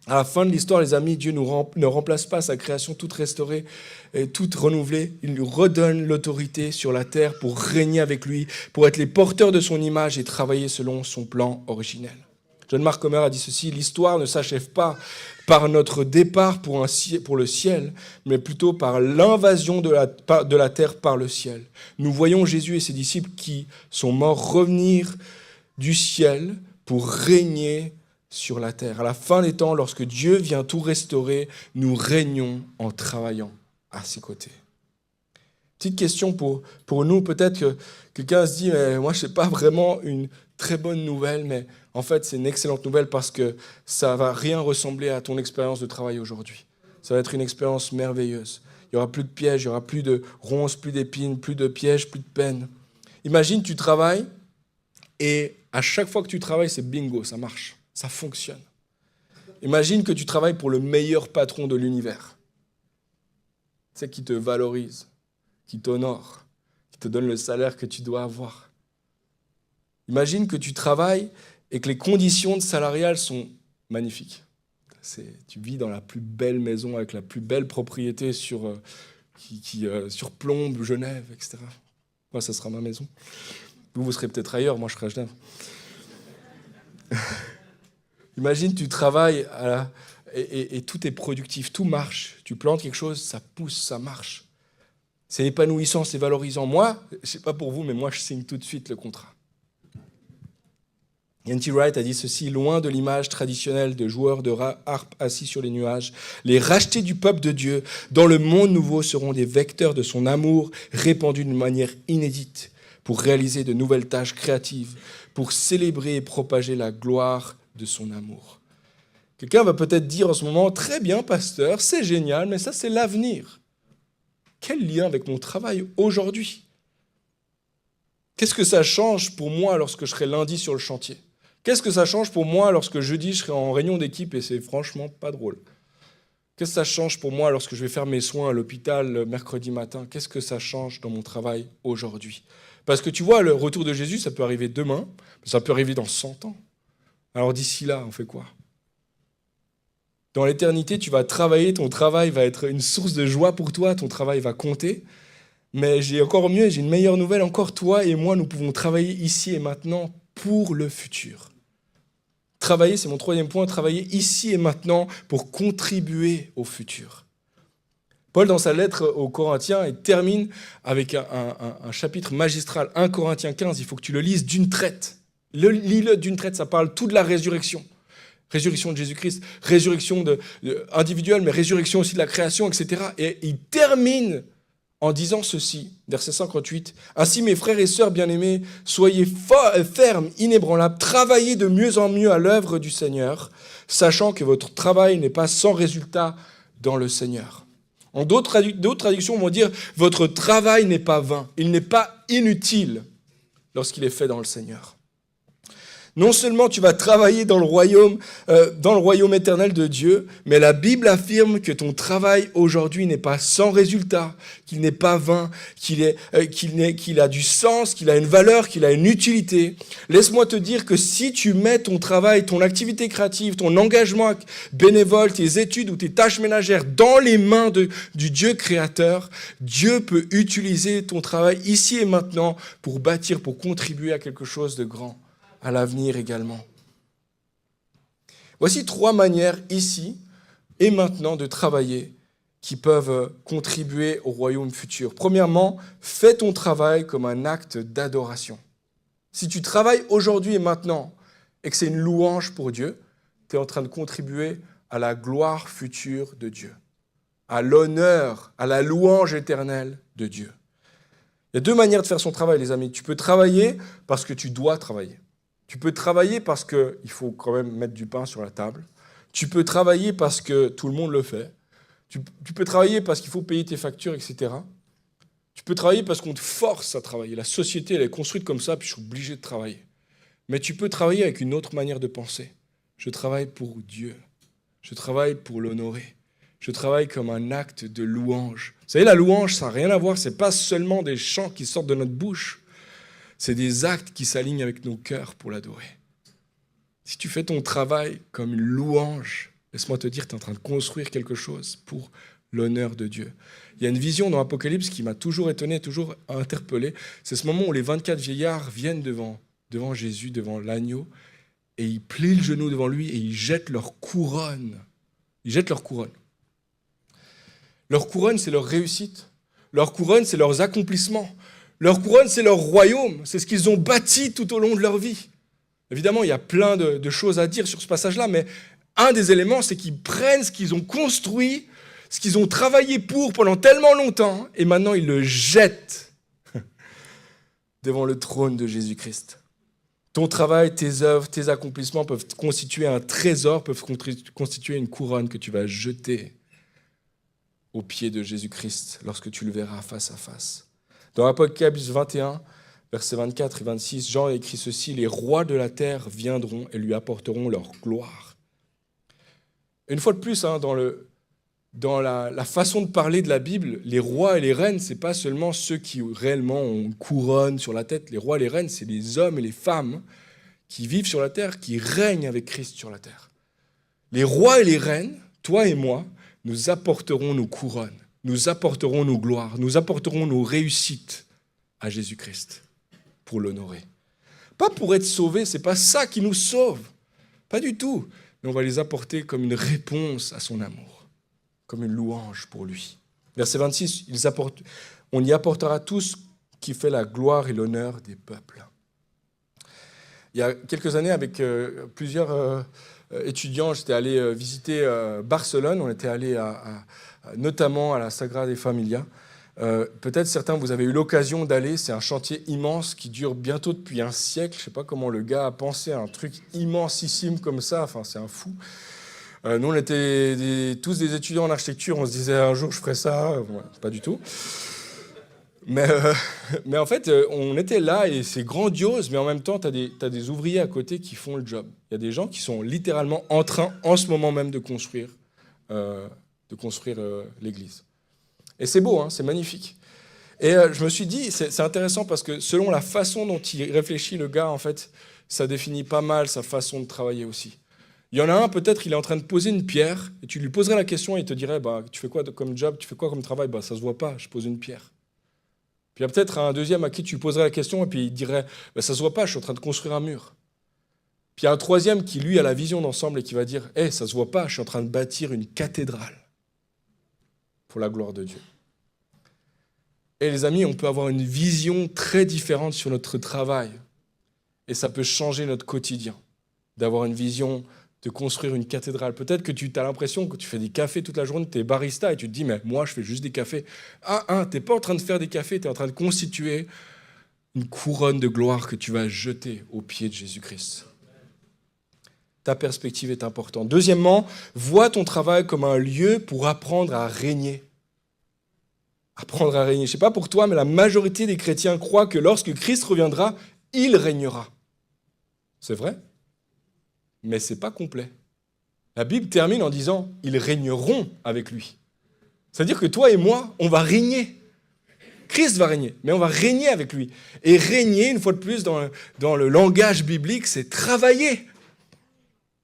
À la fin de l'histoire, les amis, Dieu ne remplace pas sa création toute restaurée et toute renouvelée. Il nous redonne l'autorité sur la terre pour régner avec lui, pour être les porteurs de son image et travailler selon son plan originel. John Mark Comer a dit ceci, « L'histoire ne s'achève pas par notre départ pour le ciel, mais plutôt par l'invasion de la terre par le ciel. Nous voyons Jésus et ses disciples qui sont morts revenir du ciel pour régner sur la terre. À la fin des temps, lorsque Dieu vient tout restaurer, nous régnons en travaillant à ses côtés. » Petite question pour nous, peut-être que quelqu'un se dit, mais moi je sais pas vraiment une très bonne nouvelle, mais en fait c'est une excellente nouvelle parce que ça va rien ressembler à ton expérience de travail aujourd'hui. Ça va être une expérience merveilleuse. Il n'y aura plus de pièges, il n'y aura plus de ronces, plus d'épines, plus de pièges, plus de peine. Imagine, tu travailles et à chaque fois que tu travailles, c'est bingo, ça marche, ça fonctionne. Imagine que tu travailles pour le meilleur patron de l'univers. C'est qui te valorise, qui t'honore, qui te donne le salaire que tu dois avoir. Imagine que tu travailles et que les conditions salariales sont magnifiques. Tu vis dans la plus belle maison avec la plus belle propriété qui surplombe Genève, etc. Moi, ça sera ma maison. Vous serez peut-être ailleurs, moi je serai à Genève. Imagine, tu travailles et tout est productif, tout marche. Tu plantes quelque chose, ça pousse, ça marche. C'est épanouissant, c'est valorisant. Moi, je ne sais pas pour vous, mais moi je signe tout de suite le contrat. N.T. Wright a dit ceci, « Loin de l'image traditionnelle de joueurs de harpe assis sur les nuages, les rachetés du peuple de Dieu dans le monde nouveau seront des vecteurs de son amour répandus d'une manière inédite pour réaliser de nouvelles tâches créatives, pour célébrer et propager la gloire de son amour. » Quelqu'un va peut-être dire en ce moment, « Très bien, pasteur, c'est génial, mais ça c'est l'avenir. » Quel lien avec mon travail aujourd'hui ? Qu'est-ce que ça change pour moi lorsque je serai lundi sur le chantier ? Qu'est-ce que ça change pour moi lorsque jeudi, je serai en réunion d'équipe et c'est franchement pas drôle ? Qu'est-ce que ça change pour moi lorsque je vais faire mes soins à l'hôpital le mercredi matin? Qu'est-ce que ça change dans mon travail aujourd'hui? Parce que tu vois, le retour de Jésus, ça peut arriver demain, mais ça peut arriver dans 100 ans. Alors d'ici là, on fait quoi? Dans l'éternité, tu vas travailler, ton travail va être une source de joie pour toi, ton travail va compter. Mais j'ai encore mieux, j'ai une meilleure nouvelle encore, toi et moi, nous pouvons travailler ici et maintenant pour le futur. Travailler, c'est mon troisième point, travailler ici et maintenant pour contribuer au futur. Paul, dans sa lettre aux Corinthiens, il termine avec un chapitre magistral, 1 Corinthiens 15, il faut que tu le lises d'une traite. Lis-le d'une traite, ça parle tout de la résurrection. Résurrection de Jésus-Christ, résurrection individuelle, mais résurrection aussi de la création, etc. Et il termine en disant ceci, verset 58, « Ainsi, mes frères et sœurs bien-aimés, soyez fermes, inébranlables, travaillez de mieux en mieux à l'œuvre du Seigneur, sachant que votre travail n'est pas sans résultat dans le Seigneur. » En d'autres traductions vont dire, « Votre travail n'est pas vain, il n'est pas inutile lorsqu'il est fait dans le Seigneur. » Non seulement tu vas travailler dans le royaume éternel de Dieu, mais la Bible affirme que ton travail aujourd'hui n'est pas sans résultat, qu'il n'est pas vain, qu'il a du sens, qu'il a une valeur, qu'il a une utilité. Laisse-moi te dire que si tu mets ton travail, ton activité créative, ton engagement bénévole, tes études ou tes tâches ménagères dans les mains du Dieu créateur, Dieu peut utiliser ton travail ici et maintenant pour bâtir, pour contribuer à quelque chose de grand. À l'avenir également. Voici 3 manières ici et maintenant de travailler qui peuvent contribuer au royaume futur. Premièrement, fais ton travail comme un acte d'adoration. Si tu travailles aujourd'hui et maintenant et que c'est une louange pour Dieu, tu es en train de contribuer à la gloire future de Dieu, à l'honneur, à la louange éternelle de Dieu. Il y a 2 manières de faire son travail, les amis. Tu peux travailler parce que tu dois travailler. Tu peux travailler parce qu'il faut quand même mettre du pain sur la table. Tu peux travailler parce que tout le monde le fait. Tu peux travailler parce qu'il faut payer tes factures, etc. Tu peux travailler parce qu'on te force à travailler. La société, elle est construite comme ça, puis je suis obligé de travailler. Mais tu peux travailler avec une autre manière de penser. Je travaille pour Dieu. Je travaille pour l'honorer. Je travaille comme un acte de louange. Vous savez, la louange, ça n'a rien à voir. Ce n'est pas seulement des chants qui sortent de notre bouche. C'est des actes qui s'alignent avec nos cœurs pour l'adorer. Si tu fais ton travail comme une louange, laisse-moi te dire, tu es en train de construire quelque chose pour l'honneur de Dieu. Il y a une vision dans Apocalypse qui m'a toujours étonné, toujours interpellé. C'est ce moment où les 24 vieillards viennent devant Jésus, devant l'agneau, et ils plient le genou devant lui et ils jettent leur couronne. Ils jettent leur couronne. Leur couronne, c'est leur réussite. Leur couronne, c'est leurs accomplissements. Leur couronne, c'est leur royaume, c'est ce qu'ils ont bâti tout au long de leur vie. Évidemment, il y a plein de choses à dire sur ce passage-là, mais un des éléments, c'est qu'ils prennent ce qu'ils ont construit, ce qu'ils ont travaillé pour pendant tellement longtemps, et maintenant ils le jettent devant le trône de Jésus-Christ. Ton travail, tes œuvres, tes accomplissements peuvent constituer un trésor, peuvent constituer une couronne que tu vas jeter aux pieds de Jésus-Christ lorsque tu le verras face à face. Dans Apocalypse 21, versets 24 et 26, Jean a écrit ceci, « Les rois de la terre viendront et lui apporteront leur gloire. » Une fois de plus, dans la façon de parler de la Bible, les rois et les reines, ce n'est pas seulement ceux qui réellement ont une couronne sur la tête. Les rois et les reines, c'est les hommes et les femmes qui vivent sur la terre, qui règnent avec Christ sur la terre. Les rois et les reines, toi et moi, nous apporterons nos couronnes. Nous apporterons nos gloires, nous apporterons nos réussites à Jésus-Christ pour l'honorer. Pas pour être sauvés, ce n'est pas ça qui nous sauve. Pas du tout. Mais on va les apporter comme une réponse à son amour, comme une louange pour lui. Verset 26, on y apportera tout ce qui fait la gloire et l'honneur des peuples. Il y a quelques années, avec plusieurs étudiants, j'étais allé visiter Barcelone. On était allé notamment à la Sagrada Familia. Peut-être certains, vous avez eu l'occasion d'aller. C'est un chantier immense qui dure bientôt depuis un siècle. Je ne sais pas comment le gars a pensé à un truc immensissime comme ça. Enfin, c'est un fou. Nous, on était tous des étudiants en architecture. On se disait, un jour, je ferai ça. Ouais, pas du tout. Mais en fait, on était là et c'est grandiose, mais en même temps, tu as des ouvriers à côté qui font le job. Il y a des gens qui sont littéralement en train, en ce moment même, de construire de construire l'église. Et c'est beau, hein, c'est magnifique. Et je me suis dit, c'est intéressant parce que selon la façon dont il réfléchit, le gars, en fait, ça définit pas mal sa façon de travailler aussi. Il y en a un, peut-être, il est en train de poser une pierre, et tu lui poserais la question, et il te dirait, tu fais quoi comme job, tu fais quoi comme travail? Ça se voit pas, je pose une pierre. Puis il y a peut-être un deuxième à qui tu poserais la question, et puis il dirait, ça se voit pas, je suis en train de construire un mur. Puis il y a un troisième qui, lui, a la vision d'ensemble et qui va dire, ça se voit pas, je suis en train de bâtir une cathédrale pour la gloire de Dieu. Et les amis, on peut avoir une vision très différente sur notre travail. Et ça peut changer notre quotidien, d'avoir une vision de construire une cathédrale. Peut-être que tu as l'impression que tu fais des cafés toute la journée, tu es barista et tu te dis, mais moi, je fais juste des cafés. Tu n'es pas en train de faire des cafés, tu es en train de constituer une couronne de gloire que tu vas jeter aux pieds de Jésus-Christ. Ta perspective est importante. Deuxièmement, vois ton travail comme un lieu pour apprendre à régner. Apprendre à régner. Je ne sais pas pour toi, mais la majorité des chrétiens croient que lorsque Christ reviendra, il régnera. C'est vrai, mais ce n'est pas complet. La Bible termine en disant « ils régneront avec lui ». C'est-à-dire que toi et moi, on va régner. Christ va régner, mais on va régner avec lui. Et régner, une fois de plus, dans le langage biblique, c'est travailler.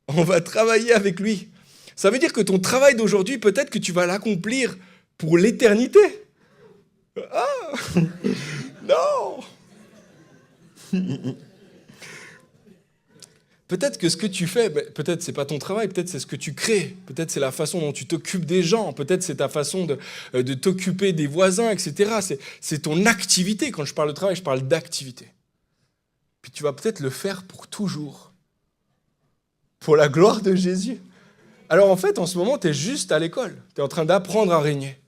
On va travailler avec lui. Ça veut dire que ton travail d'aujourd'hui, peut-être que tu vas l'accomplir pour l'éternité. Ah non. Peut-être que ce que tu fais, peut-être c'est pas ton travail, peut-être c'est ce que tu crées, peut-être c'est la façon dont tu t'occupes des gens, peut-être c'est ta façon de t'occuper des voisins, etc. C'est ton activité. Quand je parle de travail, je parle d'activité. Puis tu vas peut-être le faire pour toujours, pour la gloire de Jésus. Alors en fait, en ce moment, tu es juste à l'école, tu es en train d'apprendre à régner.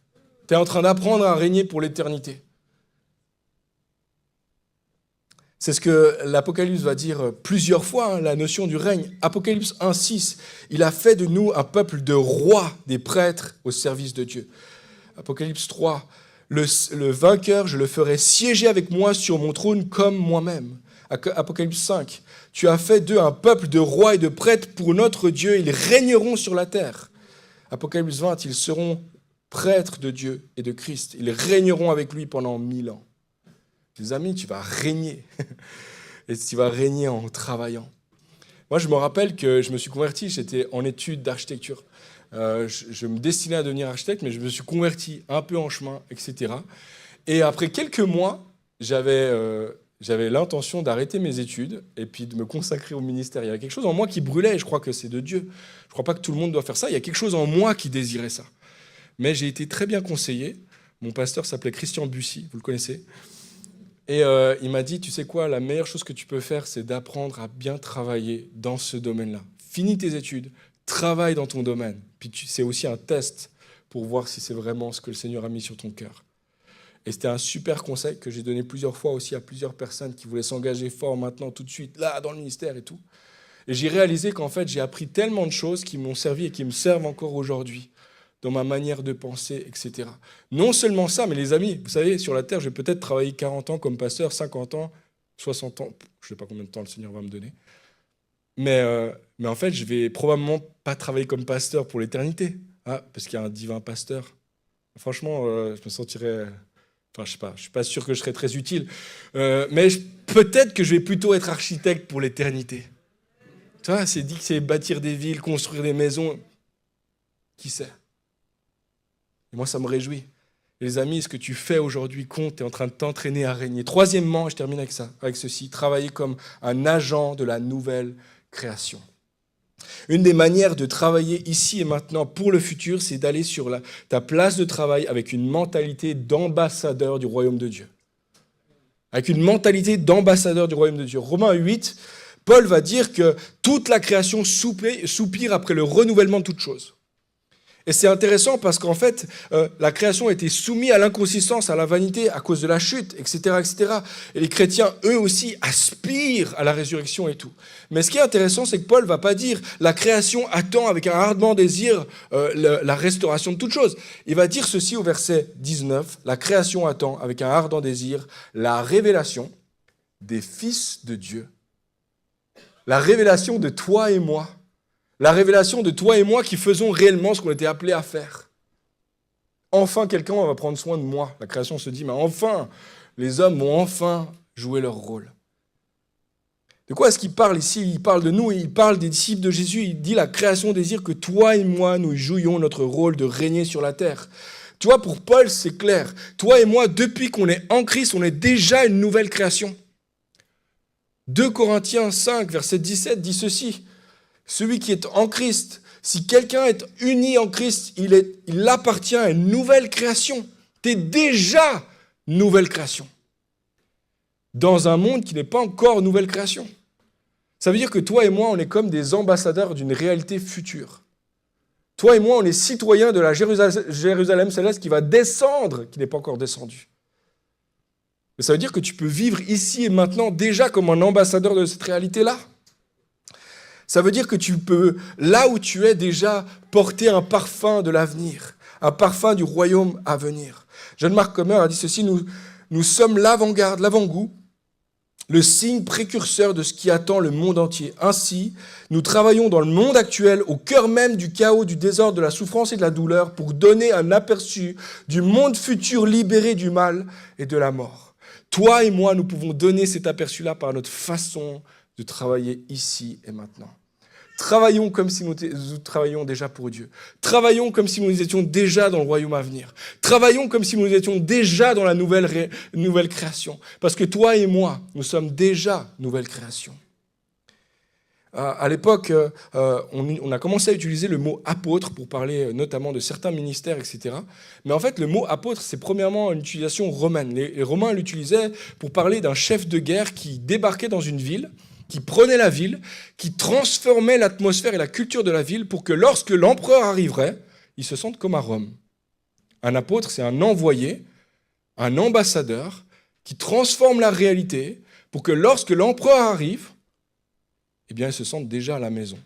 Tu es en train d'apprendre à régner pour l'éternité. C'est ce que l'Apocalypse va dire plusieurs fois, la notion du règne. Apocalypse 1,6, il a fait de nous un peuple de rois, des prêtres au service de Dieu. Apocalypse 3, le vainqueur, je le ferai siéger avec moi sur mon trône comme moi-même. Apocalypse 5, tu as fait d'eux un peuple de rois et de prêtres pour notre Dieu, ils régneront sur la terre. Apocalypse 20, ils seront prêtres de Dieu et de Christ. Ils régneront avec lui pendant 1000 ans. Les amis, tu vas régner. Et tu vas régner en travaillant. Moi, je me rappelle que je me suis converti, j'étais en études d'architecture. Je me destinais à devenir architecte, mais je me suis converti un peu en chemin, etc. Et après quelques mois, j'avais l'intention d'arrêter mes études et puis de me consacrer au ministère. Il y avait quelque chose en moi qui brûlait et je crois que c'est de Dieu. Je ne crois pas que tout le monde doit faire ça. Il y a quelque chose en moi qui désirait ça. Mais j'ai été très bien conseillé. Mon pasteur s'appelait Christian Bussy, vous le connaissez. Et il m'a dit, tu sais quoi, la meilleure chose que tu peux faire, c'est d'apprendre à bien travailler dans ce domaine-là. Finis tes études, travaille dans ton domaine. Puis c'est aussi un test pour voir si c'est vraiment ce que le Seigneur a mis sur ton cœur. Et c'était un super conseil que j'ai donné plusieurs fois aussi à plusieurs personnes qui voulaient s'engager fort maintenant, tout de suite, là, dans le ministère et tout. Et j'ai réalisé qu'en fait, j'ai appris tellement de choses qui m'ont servi et qui me servent encore aujourd'hui, dans ma manière de penser, etc. Non seulement ça, mais les amis, vous savez, sur la terre, je vais peut-être travailler 40 ans comme pasteur, 50 ans, 60 ans, je ne sais pas combien de temps le Seigneur va me donner. Mais en fait, je vais probablement pas travailler comme pasteur pour l'éternité, parce qu'il y a un divin pasteur. Franchement, je me sentirais... Enfin, je sais pas, je suis pas sûr que je serais très utile. Mais peut-être que je vais plutôt être architecte pour l'éternité. Tu vois, c'est dit que c'est bâtir des villes, construire des maisons. Qui sait? Et moi, ça me réjouit. Et les amis, ce que tu fais aujourd'hui compte, tu es en train de t'entraîner à régner. Troisièmement, je termine avec ceci, travailler comme un agent de la nouvelle création. Une des manières de travailler ici et maintenant pour le futur, c'est d'aller sur ta place de travail avec une mentalité d'ambassadeur du royaume de Dieu. Avec une mentalité d'ambassadeur du royaume de Dieu. Romains 8, Paul va dire que toute la création soupire après le renouvellement de toutes choses. Et c'est intéressant parce qu'en fait, la création a été soumise à l'inconsistance, à la vanité, à cause de la chute, etc., etc. Et les chrétiens, eux aussi, aspirent à la résurrection et tout. Mais ce qui est intéressant, c'est que Paul ne va pas dire « la création attend avec un ardent désir la restauration de toutes choses ». Il va dire ceci au verset 19 « la création attend avec un ardent désir la révélation des fils de Dieu ». La révélation de toi et moi. La révélation de toi et moi qui faisons réellement ce qu'on était appelés à faire. Enfin, quelqu'un va prendre soin de moi. La création se dit, mais enfin, les hommes vont enfin jouer leur rôle. De quoi est-ce qu'il parle ici? Il parle de nous, il parle des disciples de Jésus. Il dit, la création désire que toi et moi, nous jouions notre rôle de régner sur la terre. Tu vois, pour Paul, c'est clair. Toi et moi, depuis qu'on est en Christ, on est déjà une nouvelle création. 2 Corinthiens 5, verset 17 dit ceci. Celui qui est en Christ, si quelqu'un est uni en Christ, il appartient à une nouvelle création. Tu es déjà nouvelle création. Dans un monde qui n'est pas encore nouvelle création. Ça veut dire que toi et moi, on est comme des ambassadeurs d'une réalité future. Toi et moi, on est citoyens de la Jérusalem céleste qui va descendre, qui n'est pas encore descendue. Mais ça veut dire que tu peux vivre ici et maintenant déjà comme un ambassadeur de cette réalité-là. Ça veut dire que tu peux, là où tu es déjà, porter un parfum de l'avenir, un parfum du royaume à venir. John-Mark Comer a dit ceci, nous sommes l'avant-garde, l'avant-goût, le signe précurseur de ce qui attend le monde entier. Ainsi, nous travaillons dans le monde actuel, au cœur même du chaos, du désordre, de la souffrance et de la douleur, pour donner un aperçu du monde futur libéré du mal et de la mort. Toi et moi, nous pouvons donner cet aperçu-là par notre façon de travailler ici et maintenant. Travaillons comme si nous travaillions déjà pour Dieu. Travaillons comme si nous étions déjà dans le royaume à venir. Travaillons comme si nous étions déjà dans la nouvelle création. Parce que toi et moi, nous sommes déjà nouvelle création. À l'époque, on a commencé à utiliser le mot apôtre pour parler notamment de certains ministères, etc. Mais en fait, le mot apôtre, c'est premièrement une utilisation romaine. Les Romains l'utilisaient pour parler d'un chef de guerre qui débarquait dans une ville, qui prenait la ville, qui transformait l'atmosphère et la culture de la ville pour que lorsque l'empereur arriverait, il se sente comme à Rome. Un apôtre, c'est un envoyé, un ambassadeur qui transforme la réalité pour que lorsque l'empereur arrive, eh bien, ils se sentent déjà à la maison.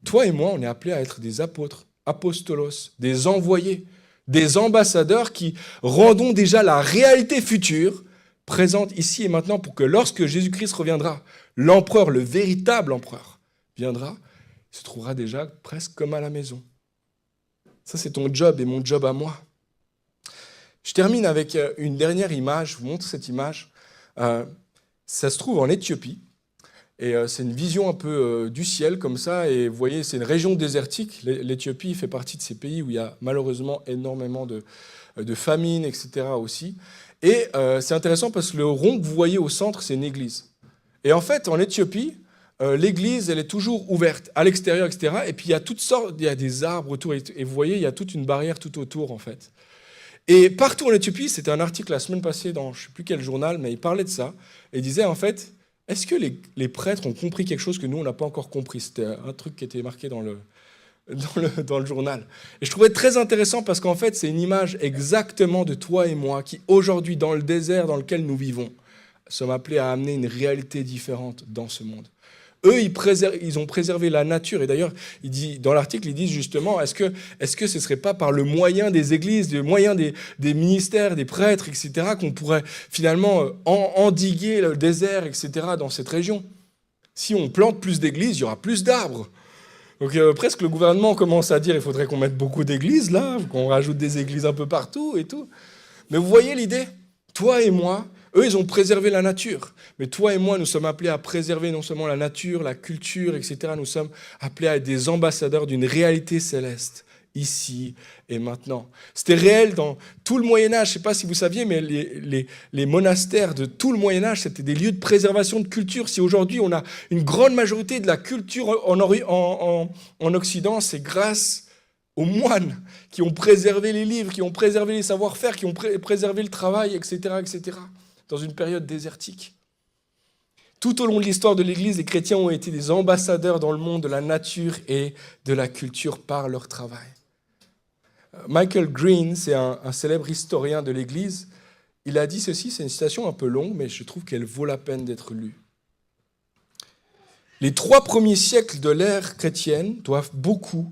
Toi et moi, on est appelés à être des apôtres, apostolos, des envoyés, des ambassadeurs qui rendons déjà la réalité future présente ici et maintenant pour que lorsque Jésus-Christ reviendra, l'empereur, le véritable empereur, viendra, il se trouvera déjà presque comme à la maison. Ça, c'est ton job et mon job à moi. Je termine avec une dernière image. Je vous montre cette image. Ça se trouve en Éthiopie. Et c'est une vision un peu du ciel comme ça. Et vous voyez, c'est une région désertique. L'Éthiopie fait partie de ces pays où il y a malheureusement énormément de famine, etc. aussi. Et c'est intéressant parce que le rond que vous voyez au centre, c'est une église. Et en fait, en Éthiopie, l'église, elle est toujours ouverte à l'extérieur, etc. Et puis, il y a toutes sortes, il y a des arbres autour. Et vous voyez, il y a toute une barrière tout autour, en fait. Et partout en Éthiopie, c'était un article la semaine passée dans je ne sais plus quel journal, mais il parlait de ça. Et il disait, en fait, est-ce que les prêtres ont compris quelque chose que nous, on n'a pas encore compris? C'était un truc qui était marqué dans le journal. Et je trouvais très intéressant parce qu'en fait, c'est une image exactement de toi et moi qui, aujourd'hui, dans le désert dans lequel nous vivons, sommes appelés à amener une réalité différente dans ce monde. Eux, ils ont préservé la nature. Et d'ailleurs, dans l'article, ils disent justement, est-ce que ce ne serait pas par le moyen des églises, le moyen des ministères, des prêtres, etc., qu'on pourrait finalement endiguer le désert, etc., dans cette région? Si on plante plus d'églises, il y aura plus d'arbres. Donc presque le gouvernement commence à dire, il faudrait qu'on mette beaucoup d'églises là, qu'on rajoute des églises un peu partout et tout. Mais vous voyez l'idée? Toi et moi, eux, ils ont préservé la nature. Mais toi et moi, nous sommes appelés à préserver non seulement la nature, la culture, etc. Nous sommes appelés à être des ambassadeurs d'une réalité céleste, ici et maintenant. C'était réel dans tout le Moyen-Âge. Je ne sais pas si vous saviez, mais les monastères de tout le Moyen-Âge, c'était des lieux de préservation de culture. Si aujourd'hui, on a une grande majorité de la culture en Occident, c'est grâce aux moines qui ont préservé les livres, qui ont préservé les savoir-faire, qui ont préservé le travail, etc., etc., dans une période désertique. Tout au long de l'histoire de l'Église, les chrétiens ont été des ambassadeurs dans le monde de la nature et de la culture par leur travail. Michael Green, c'est un célèbre historien de l'Église, il a dit ceci, c'est une citation un peu longue, mais je trouve qu'elle vaut la peine d'être lue. Les 3 premiers siècles de l'ère chrétienne doivent beaucoup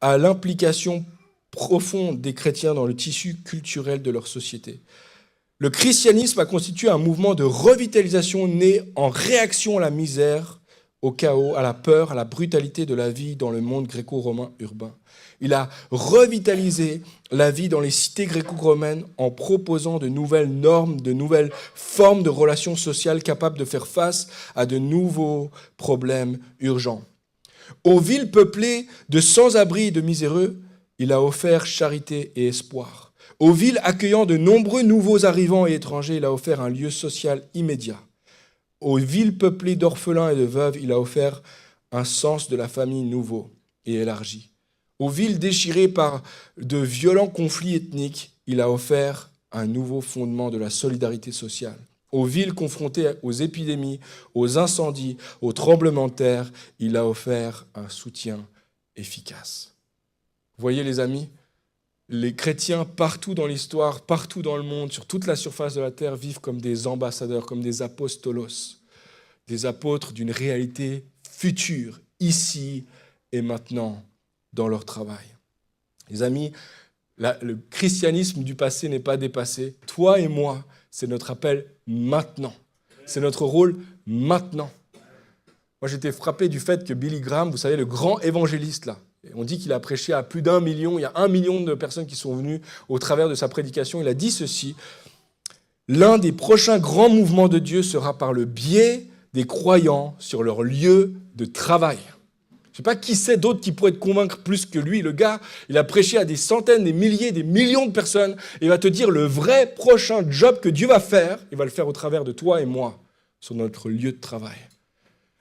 à l'implication profonde des chrétiens dans le tissu culturel de leur société. Le christianisme a constitué un mouvement de revitalisation né en réaction à la misère au chaos, à la peur, à la brutalité de la vie dans le monde gréco-romain urbain. Il a revitalisé la vie dans les cités gréco-romaines en proposant de nouvelles normes, de nouvelles formes de relations sociales capables de faire face à de nouveaux problèmes urgents. Aux villes peuplées de sans-abri et de miséreux, il a offert charité et espoir. Aux villes accueillant de nombreux nouveaux arrivants et étrangers, il a offert un lieu social immédiat. Aux villes peuplées d'orphelins et de veuves, il a offert un sens de la famille nouveau et élargi. Aux villes déchirées par de violents conflits ethniques, il a offert un nouveau fondement de la solidarité sociale. Aux villes confrontées aux épidémies, aux incendies, aux tremblements de terre, il a offert un soutien efficace. Vous voyez les amis, les chrétiens partout dans l'histoire, partout dans le monde, sur toute la surface de la terre, vivent comme des ambassadeurs, comme des apostolos, des apôtres d'une réalité future, ici et maintenant, dans leur travail. Les amis, le christianisme du passé n'est pas dépassé. Toi et moi, c'est notre appel maintenant. C'est notre rôle maintenant. Moi, j'étais frappé du fait que Billy Graham, vous savez, le grand évangéliste, là, on dit qu'il a prêché à plus d'1 million, il y a 1 million de personnes qui sont venues au travers de sa prédication. Il a dit ceci: l'un des prochains grands mouvements de Dieu sera par le biais des croyants sur leur lieu de travail. Je ne sais pas qui c'est d'autre qui pourrait te convaincre plus que lui. Le gars, il a prêché à des centaines, des milliers, des millions de personnes. Et il va te dire le vrai prochain job que Dieu va faire, il va le faire au travers de toi et moi, sur notre lieu de travail.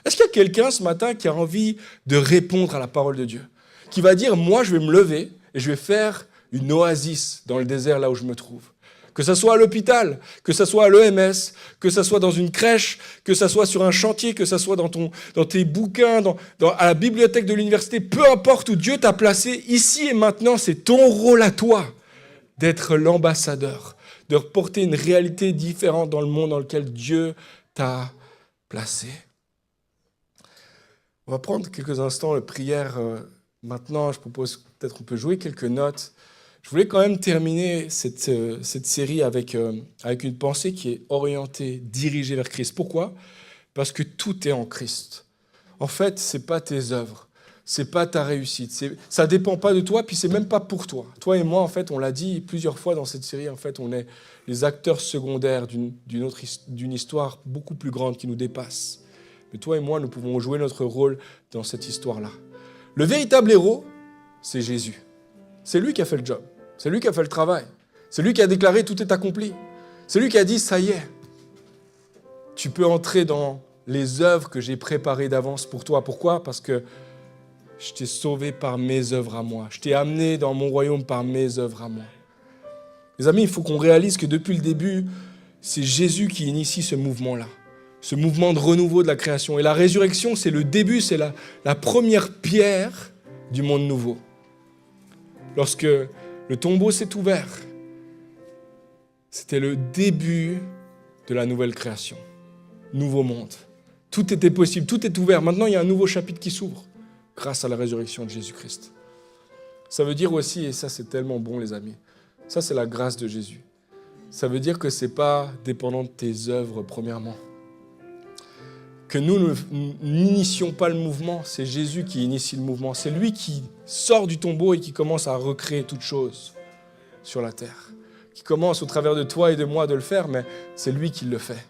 Est-ce qu'il y a quelqu'un ce matin qui a envie de répondre à la parole de Dieu, qui va dire, moi je vais me lever et je vais faire une oasis dans le désert là où je me trouve? Que ce soit à l'hôpital, que ce soit à l'EMS, que ce soit dans une crèche, que ce soit sur un chantier, que ce soit dans tes bouquins, à la bibliothèque de l'université, peu importe où Dieu t'a placé, ici et maintenant, c'est ton rôle à toi d'être l'ambassadeur, de porter une réalité différente dans le monde dans lequel Dieu t'a placé. On va prendre quelques instants de prière. Maintenant, je propose peut-être qu'on peut jouer quelques notes. Je voulais quand même terminer cette série avec une pensée qui est orientée, dirigée vers Christ. Pourquoi ? Parce que tout est en Christ. En fait, ce n'est pas tes œuvres, ce n'est pas ta réussite, ça ne dépend pas de toi, puis ce n'est même pas pour toi. Toi et moi, en fait, on l'a dit plusieurs fois dans cette série, en fait, on est les acteurs secondaires d'une histoire beaucoup plus grande qui nous dépasse. Mais toi et moi, nous pouvons jouer notre rôle dans cette histoire-là. Le véritable héros, c'est Jésus. C'est lui qui a fait le job. C'est lui qui a fait le travail. C'est lui qui a déclaré « tout est accompli ». C'est lui qui a dit « ça y est ». Tu peux entrer dans les œuvres que j'ai préparées d'avance pour toi. Pourquoi ? Parce que je t'ai sauvé par mes œuvres à moi. Je t'ai amené dans mon royaume par mes œuvres à moi. Les amis, il faut qu'on réalise que depuis le début, c'est Jésus qui initie ce mouvement-là. Ce mouvement de renouveau de la création. Et la résurrection, c'est le début, c'est la première pierre du monde nouveau. Lorsque le tombeau s'est ouvert, c'était le début de la nouvelle création, nouveau monde. Tout était possible, tout est ouvert. Maintenant, il y a un nouveau chapitre qui s'ouvre grâce à la résurrection de Jésus-Christ. Ça veut dire aussi, et ça c'est tellement bon les amis, ça c'est la grâce de Jésus. Ça veut dire que ce n'est pas dépendant de tes œuvres premièrement. Que nous n'initions pas le mouvement, c'est Jésus qui initie le mouvement. C'est lui qui sort du tombeau et qui commence à recréer toutes choses sur la terre. Qui commence au travers de toi et de moi de le faire, mais c'est lui qui le fait.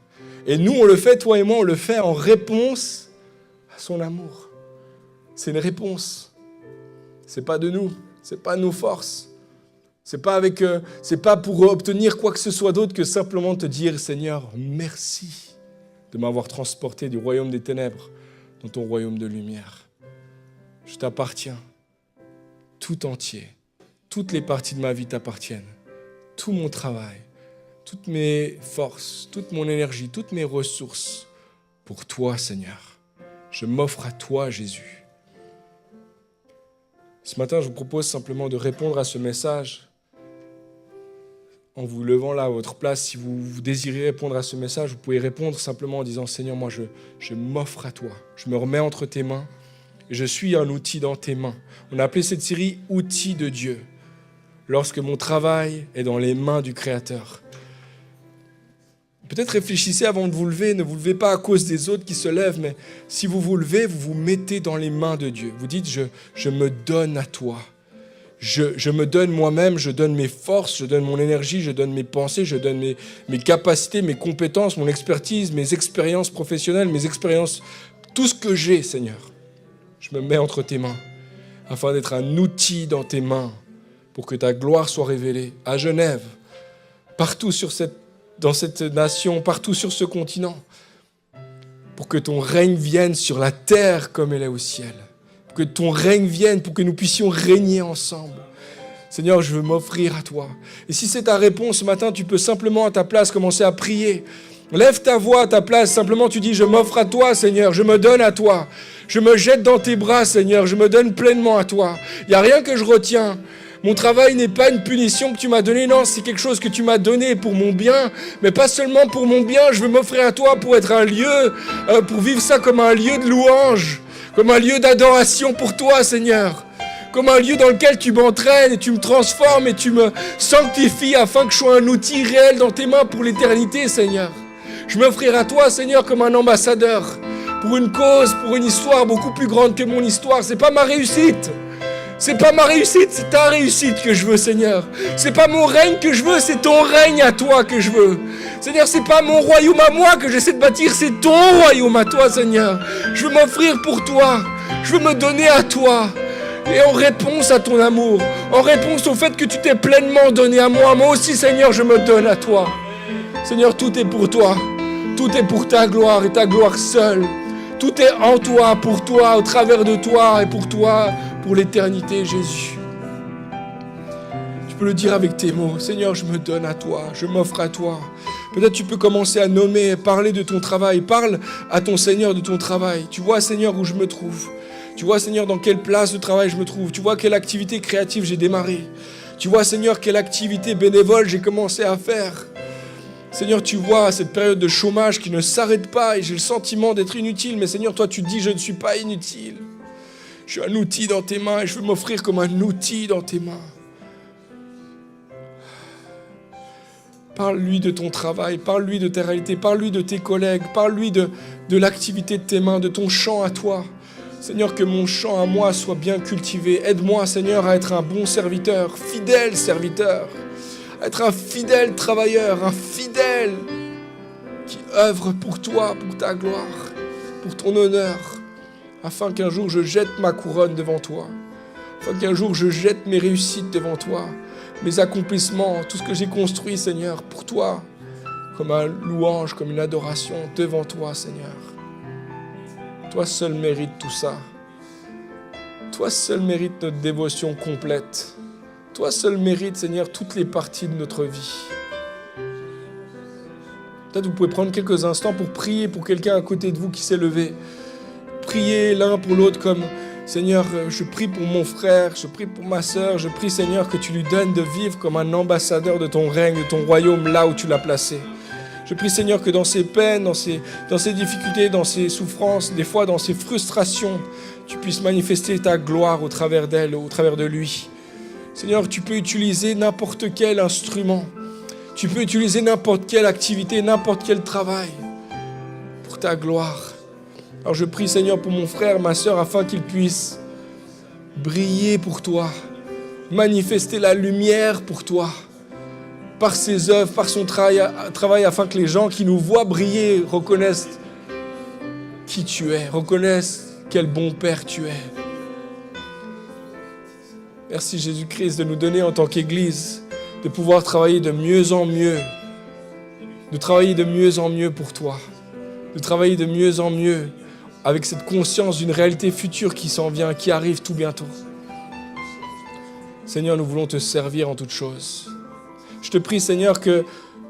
Et nous, on le fait, toi et moi, on le fait en réponse à son amour. C'est une réponse. C'est pas de nous, c'est pas nos forces. C'est pas pour obtenir quoi que ce soit d'autre que simplement te dire, Seigneur, merci de m'avoir transporté du royaume des ténèbres dans ton royaume de lumière. Je t'appartiens tout entier. Toutes les parties de ma vie t'appartiennent. Tout mon travail, toutes mes forces, toute mon énergie, toutes mes ressources pour toi, Seigneur. Je m'offre à toi, Jésus. Ce matin, je vous propose simplement de répondre à ce message en vous levant là à votre place. Si vous désirez répondre à ce message, vous pouvez répondre simplement en disant « Seigneur, moi je m'offre à toi. Je me remets entre tes mains et je suis un outil dans tes mains. » On a appelé cette série « Outils de Dieu ». Lorsque mon travail est dans les mains du Créateur. Peut-être réfléchissez avant de vous lever. Ne vous levez pas à cause des autres qui se lèvent, mais si vous vous levez, vous vous mettez dans les mains de Dieu. Vous dites, je me donne à toi. Je me donne moi-même, je donne mes forces, je donne mon énergie, je donne mes pensées, je donne mes capacités, mes compétences, mon expertise, mes expériences professionnelles, mes expériences, tout ce que j'ai, Seigneur. Je me mets entre tes mains, afin d'être un outil dans tes mains, pour que ta gloire soit révélée à Genève, partout dans cette nation, partout sur ce continent, pour que ton règne vienne sur la terre comme elle est au ciel. Pour que ton règne vienne, pour que nous puissions régner ensemble. Seigneur, je veux m'offrir à toi. Et si c'est ta réponse ce matin, tu peux simplement à ta place commencer à prier. Lève ta voix à ta place, simplement tu dis, je m'offre à toi, Seigneur, je me donne à toi. Je me jette dans tes bras, Seigneur, je me donne pleinement à toi. Il n'y a rien que je retiens. Mon travail n'est pas une punition que tu m'as donnée, non, c'est quelque chose que tu m'as donné pour mon bien, mais pas seulement pour mon bien, je veux m'offrir à toi pour être un lieu, pour vivre ça comme un lieu de louange, comme un lieu d'adoration pour toi, Seigneur, comme un lieu dans lequel tu m'entraînes et tu me transformes et tu me sanctifies afin que je sois un outil réel dans tes mains pour l'éternité, Seigneur. Je m'offrirai à toi, Seigneur, comme un ambassadeur, pour une cause, pour une histoire beaucoup plus grande que mon histoire. C'est pas ma réussite. C'est pas ma réussite, c'est ta réussite que je veux, Seigneur. C'est pas mon règne que je veux, c'est ton règne à toi que je veux. Seigneur, c'est pas mon royaume à moi que j'essaie de bâtir, c'est ton royaume à toi, Seigneur. Je veux m'offrir pour toi. Je veux me donner à toi. Et en réponse à ton amour, en réponse au fait que tu t'es pleinement donné à moi, moi aussi, Seigneur, je me donne à toi. Seigneur, tout est pour toi. Tout est pour ta gloire et ta gloire seule. Tout est en toi, pour toi, au travers de toi et pour toi, pour l'éternité, Jésus. Tu peux le dire avec tes mots. Seigneur, je me donne à toi, je m'offre à toi. Peut-être tu peux commencer à nommer, parler de ton travail. Parle à ton Seigneur de ton travail. Tu vois, Seigneur, où je me trouve. Tu vois, Seigneur, dans quelle place de travail je me trouve. Tu vois quelle activité créative j'ai démarré. Tu vois, Seigneur, quelle activité bénévole j'ai commencé à faire. Seigneur, tu vois cette période de chômage qui ne s'arrête pas et j'ai le sentiment d'être inutile. Mais Seigneur, toi, tu dis, je ne suis pas inutile. Je suis un outil dans tes mains et je veux m'offrir comme un outil dans tes mains. Parle-lui de ton travail, parle-lui de tes réalités, parle-lui de tes collègues, parle-lui de l'activité de tes mains, de ton chant à toi. Seigneur, que mon chant à moi soit bien cultivé. Aide-moi, Seigneur, à être un bon serviteur, fidèle serviteur. Être un fidèle travailleur, un fidèle qui œuvre pour toi, pour ta gloire, pour ton honneur, afin qu'un jour je jette ma couronne devant toi, afin qu'un jour je jette mes réussites devant toi, mes accomplissements, tout ce que j'ai construit, Seigneur, pour toi, comme un louange, comme une adoration devant toi, Seigneur. Toi seul mérite tout ça. Toi seul mérite notre dévotion complète. Toi seul mérite, Seigneur, toutes les parties de notre vie. Peut-être vous pouvez prendre quelques instants pour prier pour quelqu'un à côté de vous qui s'est levé. Priez l'un pour l'autre comme, Seigneur, je prie pour mon frère, je prie pour ma sœur, je prie, Seigneur, que tu lui donnes de vivre comme un ambassadeur de ton règne, de ton royaume, là où tu l'as placé. Je prie, Seigneur, que dans ses peines, dans ses difficultés, dans ses souffrances, des fois dans ses frustrations, tu puisses manifester ta gloire au travers d'elle, au travers de lui. Seigneur, tu peux utiliser n'importe quel instrument. Tu peux utiliser n'importe quelle activité, n'importe quel travail pour ta gloire. Alors je prie, Seigneur, pour mon frère, ma sœur, afin qu'il puisse briller pour toi, manifester la lumière pour toi, par ses œuvres, par son travail, afin que les gens qui nous voient briller reconnaissent qui tu es, reconnaissent quel bon Père tu es. Merci Jésus-Christ de nous donner en tant qu'Église, de pouvoir travailler de mieux en mieux, de travailler de mieux en mieux pour toi, de travailler de mieux en mieux avec cette conscience d'une réalité future qui s'en vient, qui arrive tout bientôt. Seigneur, nous voulons te servir en toutes choses. Je te prie, Seigneur, que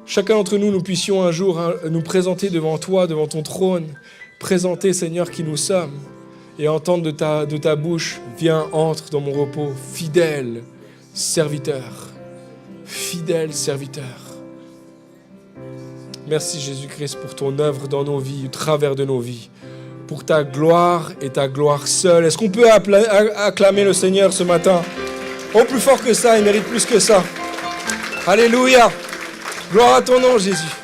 chacun d'entre nous, nous puissions un jour nous présenter devant toi, devant ton trône, présenter, Seigneur, qui nous sommes, et entendre de ta bouche, viens, entre dans mon repos, fidèle serviteur. Fidèle serviteur. Merci Jésus-Christ pour ton œuvre dans nos vies, au travers de nos vies, pour ta gloire et ta gloire seule. Est-ce qu'on peut acclamer le Seigneur ce matin? Oh, plus fort que ça, il mérite plus que ça. Alléluia. Gloire à ton nom, Jésus.